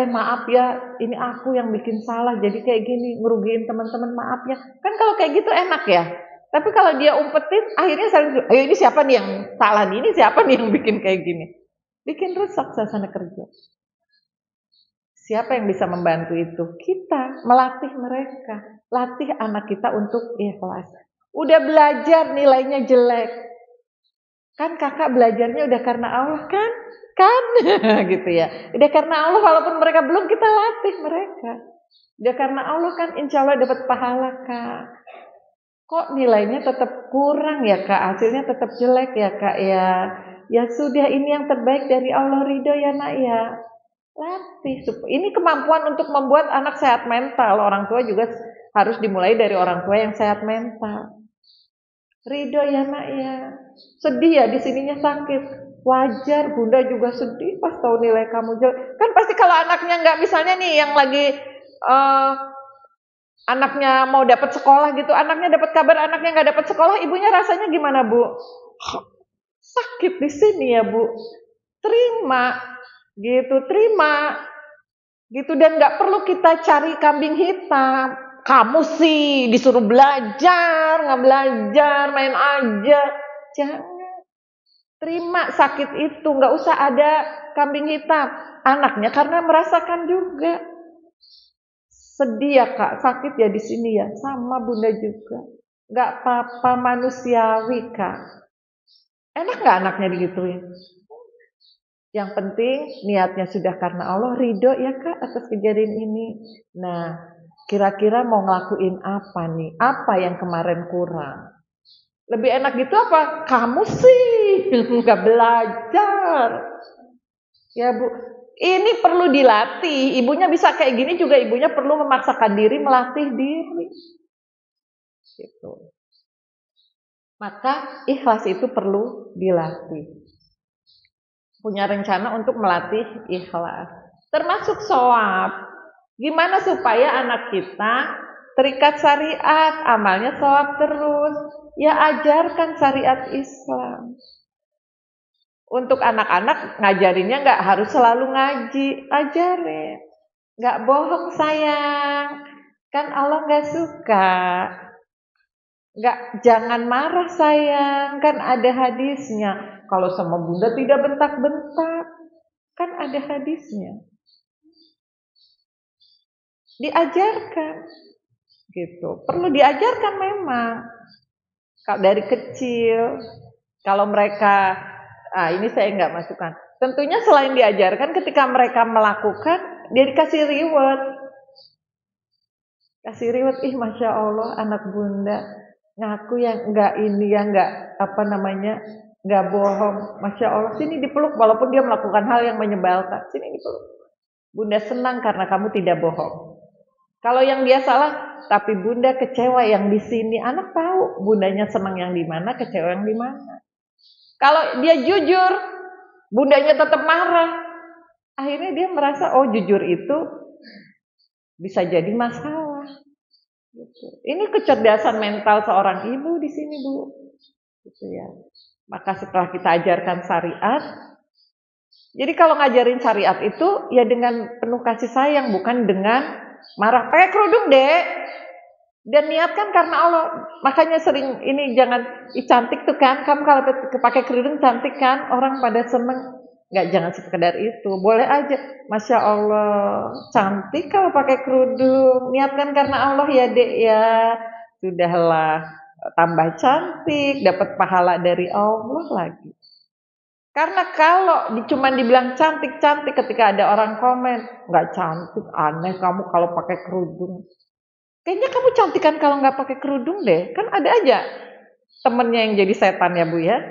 maaf ya, ini aku yang bikin salah, jadi kayak gini, ngerugiin teman-teman, maaf ya. Kan kalau kayak gitu enak ya. Tapi kalau dia umpetin, akhirnya saling, ayo ini siapa nih yang salah nih, ini siapa nih yang bikin kayak gini. Bikin rusak suasana kerja. Siapa yang bisa membantu itu? Kita, melatih mereka. Latih anak kita untuk ikhlas. Udah belajar nilainya jelek. Kan kakak belajarnya udah karena Allah kan? Kan? Gitu ya. Udah karena Allah walaupun mereka belum, kita latih mereka. Udah karena Allah kan insya Allah dapat pahala kak. Kok nilainya tetap kurang ya kak? Hasilnya tetap jelek ya kak ya? Ya sudah, ini yang terbaik dari Allah, ridho ya nak ya. Latih. Ini kemampuan untuk membuat anak sehat mental. Orang tua juga harus dimulai dari orang tua yang sehat mental. Ridho ya nak ya. Sedih ya, di sininya sakit. Wajar, bunda juga sedih pas tahu nilai kamu jelek. Kan pasti kalau anaknya nggak, misalnya nih yang lagi anaknya mau dapat sekolah gitu, anaknya dapat kabar anaknya nggak dapat sekolah, ibunya rasanya gimana bu? sakit di sini ya Bu, terima gitu, dan nggak perlu kita cari kambing hitam. Kamu sih disuruh belajar, nggak belajar, main aja. Jangan, terima sakit itu, nggak usah ada kambing hitam. Anaknya karena merasakan juga. Sedih ya Kak, sakit ya di sini ya, sama Bunda juga. Nggak apa-apa, manusiawi Kak. Enak nggak anaknya digituin? Yang penting niatnya sudah karena Allah, ridho ya Kak atas kejadian ini. Nah, kira-kira mau ngelakuin apa nih? Apa yang kemarin kurang? Lebih enak gitu apa? Kamu sih nggak belajar. Ya Bu, ini perlu dilatih. Ibunya bisa kayak gini juga, ibunya perlu memaksakan diri, melatih diri. Gitu. Maka ikhlas itu perlu dilatih. Punya rencana untuk melatih ikhlas. Termasuk shawab. Gimana supaya anak kita terikat syariat, amalnya shawab terus. Ya ajarkan syariat Islam. Untuk anak-anak ngajarinnya nggak harus selalu ngaji, ajarin. Nggak bohong sayang, kan Allah nggak suka. Jangan marah sayang, kan ada hadisnya. Kalau sama Bunda tidak bentak-bentak, kan ada hadisnya. Diajarkan, gitu. Perlu diajarkan memang. Kalau dari kecil, kalau mereka, ini saya nggak masukkan. Tentunya selain diajarkan, ketika mereka melakukan, dia dikasih reward. Kasih reward, Masya Allah anak Bunda ngaku yang nggak ini ya, nggak bohong. Masya Allah, sini dipeluk walaupun dia melakukan hal yang menyebalkan. Sini dipeluk. Bunda senang karena kamu tidak bohong. Kalau yang dia salah, tapi Bunda kecewa yang di sini. Anak tahu Bundanya senang yang di mana, kecewa yang di mana. Kalau dia jujur, Bundanya tetap marah. Akhirnya dia merasa, oh jujur itu bisa jadi masalah. Gitu. Ini kecerdasan mental seorang ibu di sini Bu. Gitu ya. Maka setelah kita ajarkan syariat, jadi kalau ngajarin syariat itu ya dengan penuh kasih sayang, bukan dengan marah. Pakai kerudung Dek, dan niatkan karena Allah. Makanya sering ini jangan cantik tuh kan, kamu kalau pakai kerudung cantik kan, orang pada seneng. Nggak, jangan sekedar itu, boleh aja. Masya Allah, cantik kalau pakai kerudung. Niatkan karena Allah ya Dek ya. Sudahlah, tambah cantik, dapat pahala dari Allah lagi. Karena kalau cuma dibilang cantik-cantik, ketika ada orang komen, nggak cantik, aneh kamu kalau pakai kerudung. Kayaknya kamu cantikan kalau nggak pakai kerudung deh. Kan ada aja temennya yang jadi setan ya Bu ya.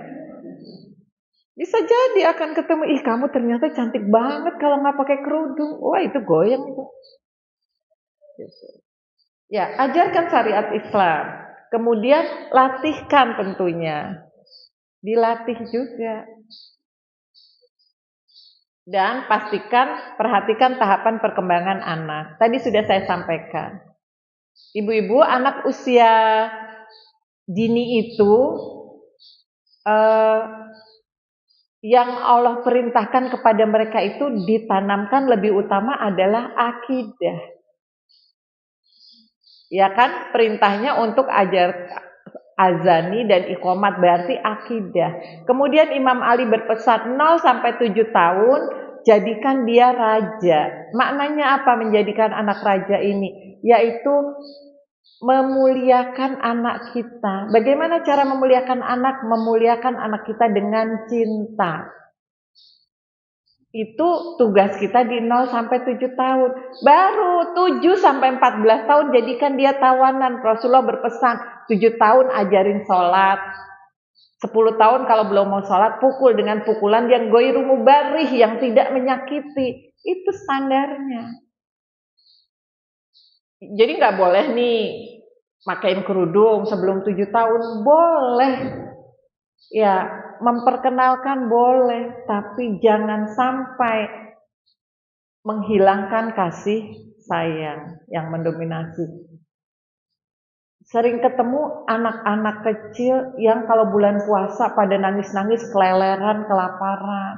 Bisa jadi akan ketemu, kamu ternyata cantik banget kalau nggak pakai kerudung. Wah itu goyang itu. Ya, ajarkan syariat Islam. Kemudian latihkan tentunya. Dilatih juga. Dan perhatikan tahapan perkembangan anak. Tadi sudah saya sampaikan. Ibu-ibu, anak usia dini itu yang Allah perintahkan kepada mereka itu ditanamkan lebih utama adalah akidah. Ya kan, perintahnya untuk azani dan iqomat berarti akidah. Kemudian Imam Ali berpesan 0 sampai 7 tahun jadikan dia raja. Maknanya apa menjadikan anak raja ini? Yaitu memuliakan anak kita. Bagaimana cara memuliakan anak? Memuliakan anak kita dengan cinta. Itu tugas kita di 0 sampai 7 tahun. Baru 7 sampai 14 tahun jadikan dia tawanan. Rasulullah berpesan 7 tahun ajarin sholat. 10 tahun kalau belum mau sholat, pukul dengan pukulan yang ghairu mubarrih, yang tidak menyakiti. Itu standarnya. Jadi nggak boleh nih makain kerudung sebelum 7 tahun. Boleh. Ya, memperkenalkan boleh, tapi jangan sampai menghilangkan kasih sayang yang mendominasi. sering ketemu anak-anak kecil yang kalau bulan puasa pada nangis-nangis keleleran, kelaparan,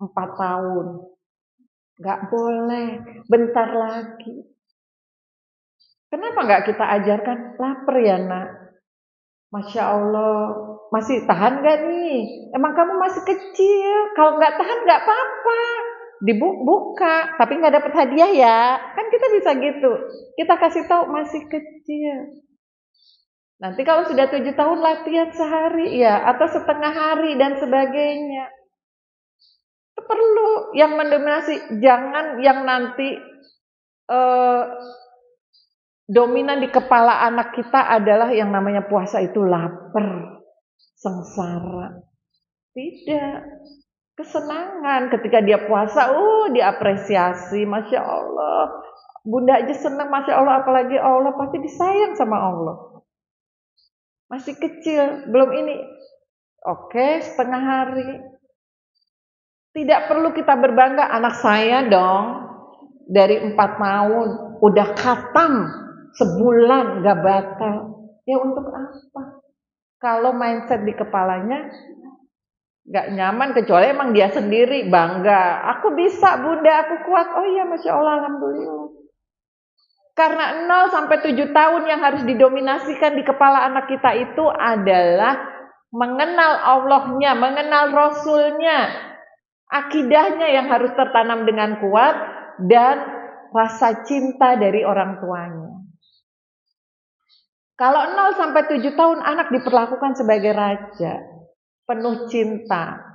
4 tahun. Nggak boleh, bentar lagi. Kenapa nggak kita ajarkan, lapar ya nak? Masya Allah, masih tahan nggak nih? Emang kamu masih kecil, kalau nggak tahan nggak apa-apa. Dibuka, tapi nggak dapat hadiah ya. Kan kita bisa gitu. Kita kasih tahu masih kecil. Nanti kalau sudah 7 tahun latihan sehari ya, atau setengah hari dan sebagainya. Itu perlu yang mendominasi, jangan yang nanti dominan di kepala anak kita adalah yang namanya puasa itu lapar, sengsara. Tidak, kesenangan ketika dia puasa, diapresiasi, Masya Allah. Bunda aja senang, Masya Allah, apalagi Allah pasti disayang sama Allah. Masih kecil, belum ini. Oke, setengah hari. Tidak perlu kita berbangga, anak saya dong dari 4 tahun udah khatam sebulan gak batal. Ya untuk apa? Kalau mindset di kepalanya gak nyaman, kecuali emang dia sendiri bangga. Aku bisa bunda, aku kuat. Oh iya Masya Allah, Alhamdulillah. Karena 0 sampai 7 tahun yang harus didominasikan di kepala anak kita itu adalah mengenal Allahnya, mengenal Rasulnya, akidahnya yang harus tertanam dengan kuat, dan rasa cinta dari orang tuanya. Kalau 0 sampai 7 tahun anak diperlakukan sebagai raja, penuh cinta.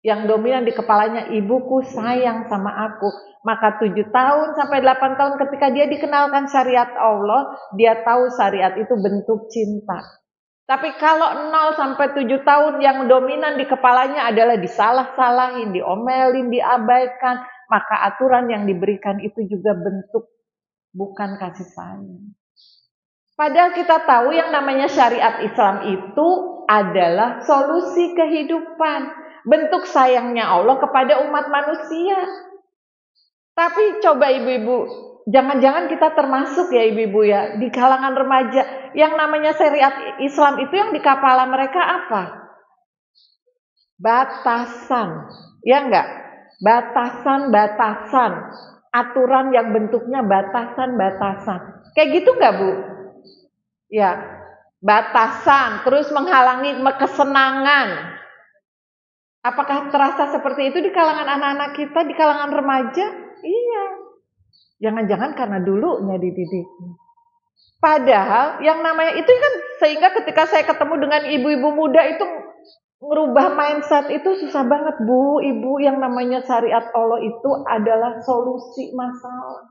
Yang dominan di kepalanya, ibuku sayang sama aku. Maka 7 tahun sampai 8 tahun ketika dia dikenalkan syariat Allah, dia tahu syariat itu bentuk cinta. Tapi kalau 0 sampai 7 tahun yang dominan di kepalanya adalah disalah-salahin, diomelin, diabaikan, maka aturan yang diberikan itu juga bentuk bukan kasih sayang. Padahal kita tahu yang namanya syariat Islam itu adalah solusi kehidupan. Bentuk sayangnya Allah kepada umat manusia. Tapi coba ibu-ibu, jangan-jangan kita termasuk ya ibu-ibu ya, di kalangan remaja, yang namanya syariat Islam itu yang di kepala mereka apa? Batasan, ya enggak? Batasan-batasan, aturan yang bentuknya batasan-batasan. Kayak gitu enggak Bu? Ya, batasan, terus menghalangi kesenangan. Apakah terasa seperti itu di kalangan anak-anak kita, di kalangan remaja? Iya. Jangan-jangan karena dulunya dididik. Padahal yang namanya itu kan, sehingga ketika saya ketemu dengan ibu-ibu muda itu merubah mindset itu susah banget Bu. Ibu, yang namanya syariat Allah itu adalah solusi masalah.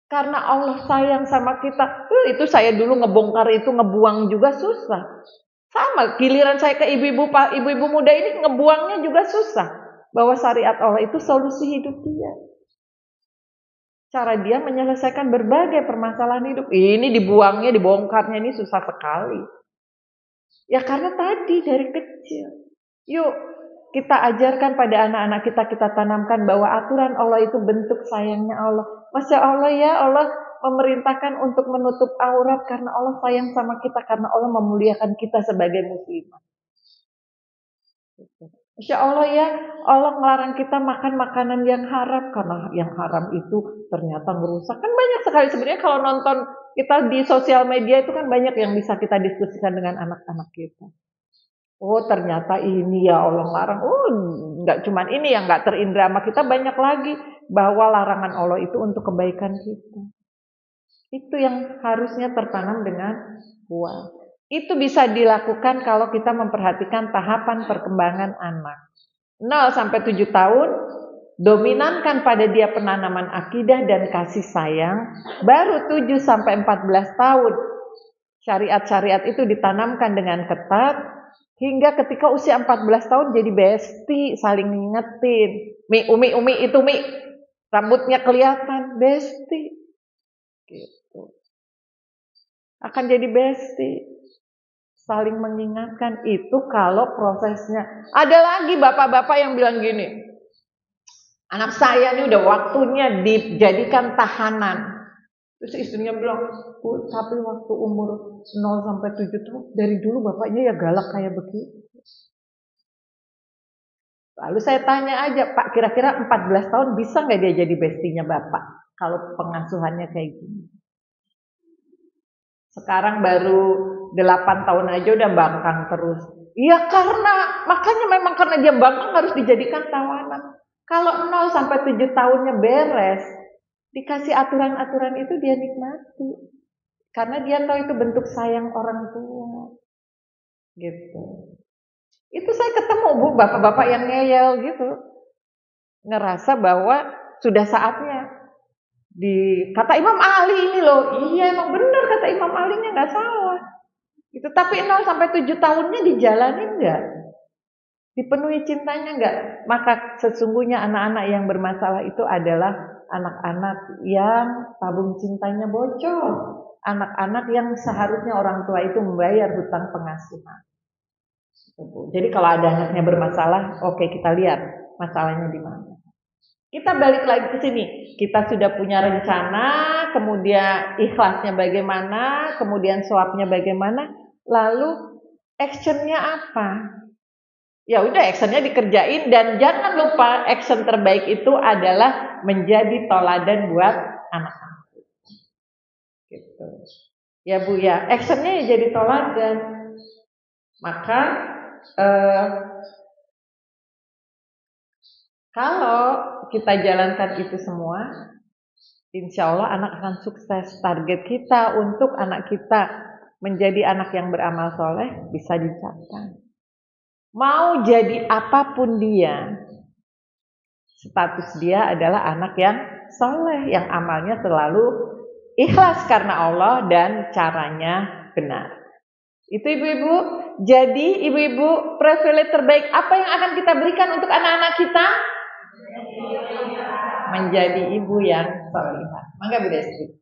Karena Allah sayang sama kita. Itu saya dulu ngebongkar itu, ngebuang juga susah. Sama, giliran saya ke ibu-ibu muda ini ngebuangnya juga susah. Bahwa syariat Allah itu solusi hidup dia. Cara dia menyelesaikan berbagai permasalahan hidup. Ini dibuangnya, dibongkarnya ini susah sekali. Ya karena tadi dari kecil. Yuk kita ajarkan pada anak-anak kita tanamkan bahwa aturan Allah itu bentuk sayangnya Allah. Masya Allah ya, Allah memerintahkan untuk menutup aurat karena Allah sayang sama kita, karena Allah memuliakan kita sebagai muslimah. Masya Allah ya, Allah melarang kita makan makanan yang haram karena yang haram itu ternyata merusak. Kan banyak sekali sebenarnya kalau nonton kita di sosial media itu kan banyak yang bisa kita diskusikan dengan anak-anak kita. Oh ternyata ini ya Allah larang. Nggak cuman ini yang nggak terindra sama kita, banyak lagi bahwa larangan Allah itu untuk kebaikan kita. Itu yang harusnya tertanam dengan kuat. Itu bisa dilakukan kalau kita memperhatikan tahapan perkembangan anak. 0 sampai 7 tahun, dominankan pada dia penanaman akidah dan kasih sayang. Baru 7 sampai 14 tahun, syariat-syariat itu ditanamkan dengan ketat. Hingga ketika usia 14 tahun jadi bestie, saling ngingetin. Umi itu Mi, rambutnya kelihatan, bestie. Gitu. Akan jadi bestie. Saling mengingatkan itu kalau prosesnya. Ada lagi bapak-bapak yang bilang gini, anak saya ini udah waktunya dijadikan tahanan. Terus istrinya bilang, Bu, tapi waktu umur 0 sampai 7 tahun, dari dulu bapaknya ya galak kayak begitu. Lalu saya tanya aja, Pak, kira-kira 14 tahun bisa nggak dia jadi bestinya bapak? Kalau pengasuhannya kayak gini. Sekarang baru 8 tahun aja udah bangkang terus. Iya makanya memang karena dia bangkang harus dijadikan tawanan. Kalau 0 sampai 7 tahunnya beres, dikasih aturan-aturan itu dia nikmati. Karena dia tahu itu bentuk sayang orang tua. Gitu. Itu saya ketemu Bu, bapak-bapak yang ngeyel gitu. Ngerasa bahwa sudah saatnya. Kata Imam Ali ini loh, iya emang benar kata Imam Ali-nya nggak salah. Itu tapi 0 sampai 7 tahunnya dijalanin nggak? Dipenuhi cintanya nggak? Maka sesungguhnya anak-anak yang bermasalah itu adalah anak-anak yang tabung cintanya bocor. Anak-anak yang seharusnya orang tua itu membayar hutang pengasuhan. Jadi kalau ada anaknya bermasalah, oke, kita lihat masalahnya di mana. Kita balik lagi ke sini. Kita sudah punya rencana, kemudian ikhlasnya bagaimana, kemudian swapnya bagaimana, lalu actionnya apa? Ya udah, actionnya dikerjain dan jangan lupa action terbaik itu adalah menjadi toladan buat anak-anak. Gitu. Ya Bu ya, actionnya ya jadi toladan. Maka kalau kita jalankan itu semua, insya Allah anak akan sukses. Target kita untuk anak kita menjadi anak yang beramal soleh bisa dicapai. Mau jadi apapun dia, status dia adalah anak yang soleh, yang amalnya selalu ikhlas karena Allah dan caranya benar. Itu ibu-ibu. Jadi ibu-ibu, privilege terbaik apa yang akan kita berikan untuk anak-anak kita? Menjadi ibu yang solehah. Mangga Bu Destri.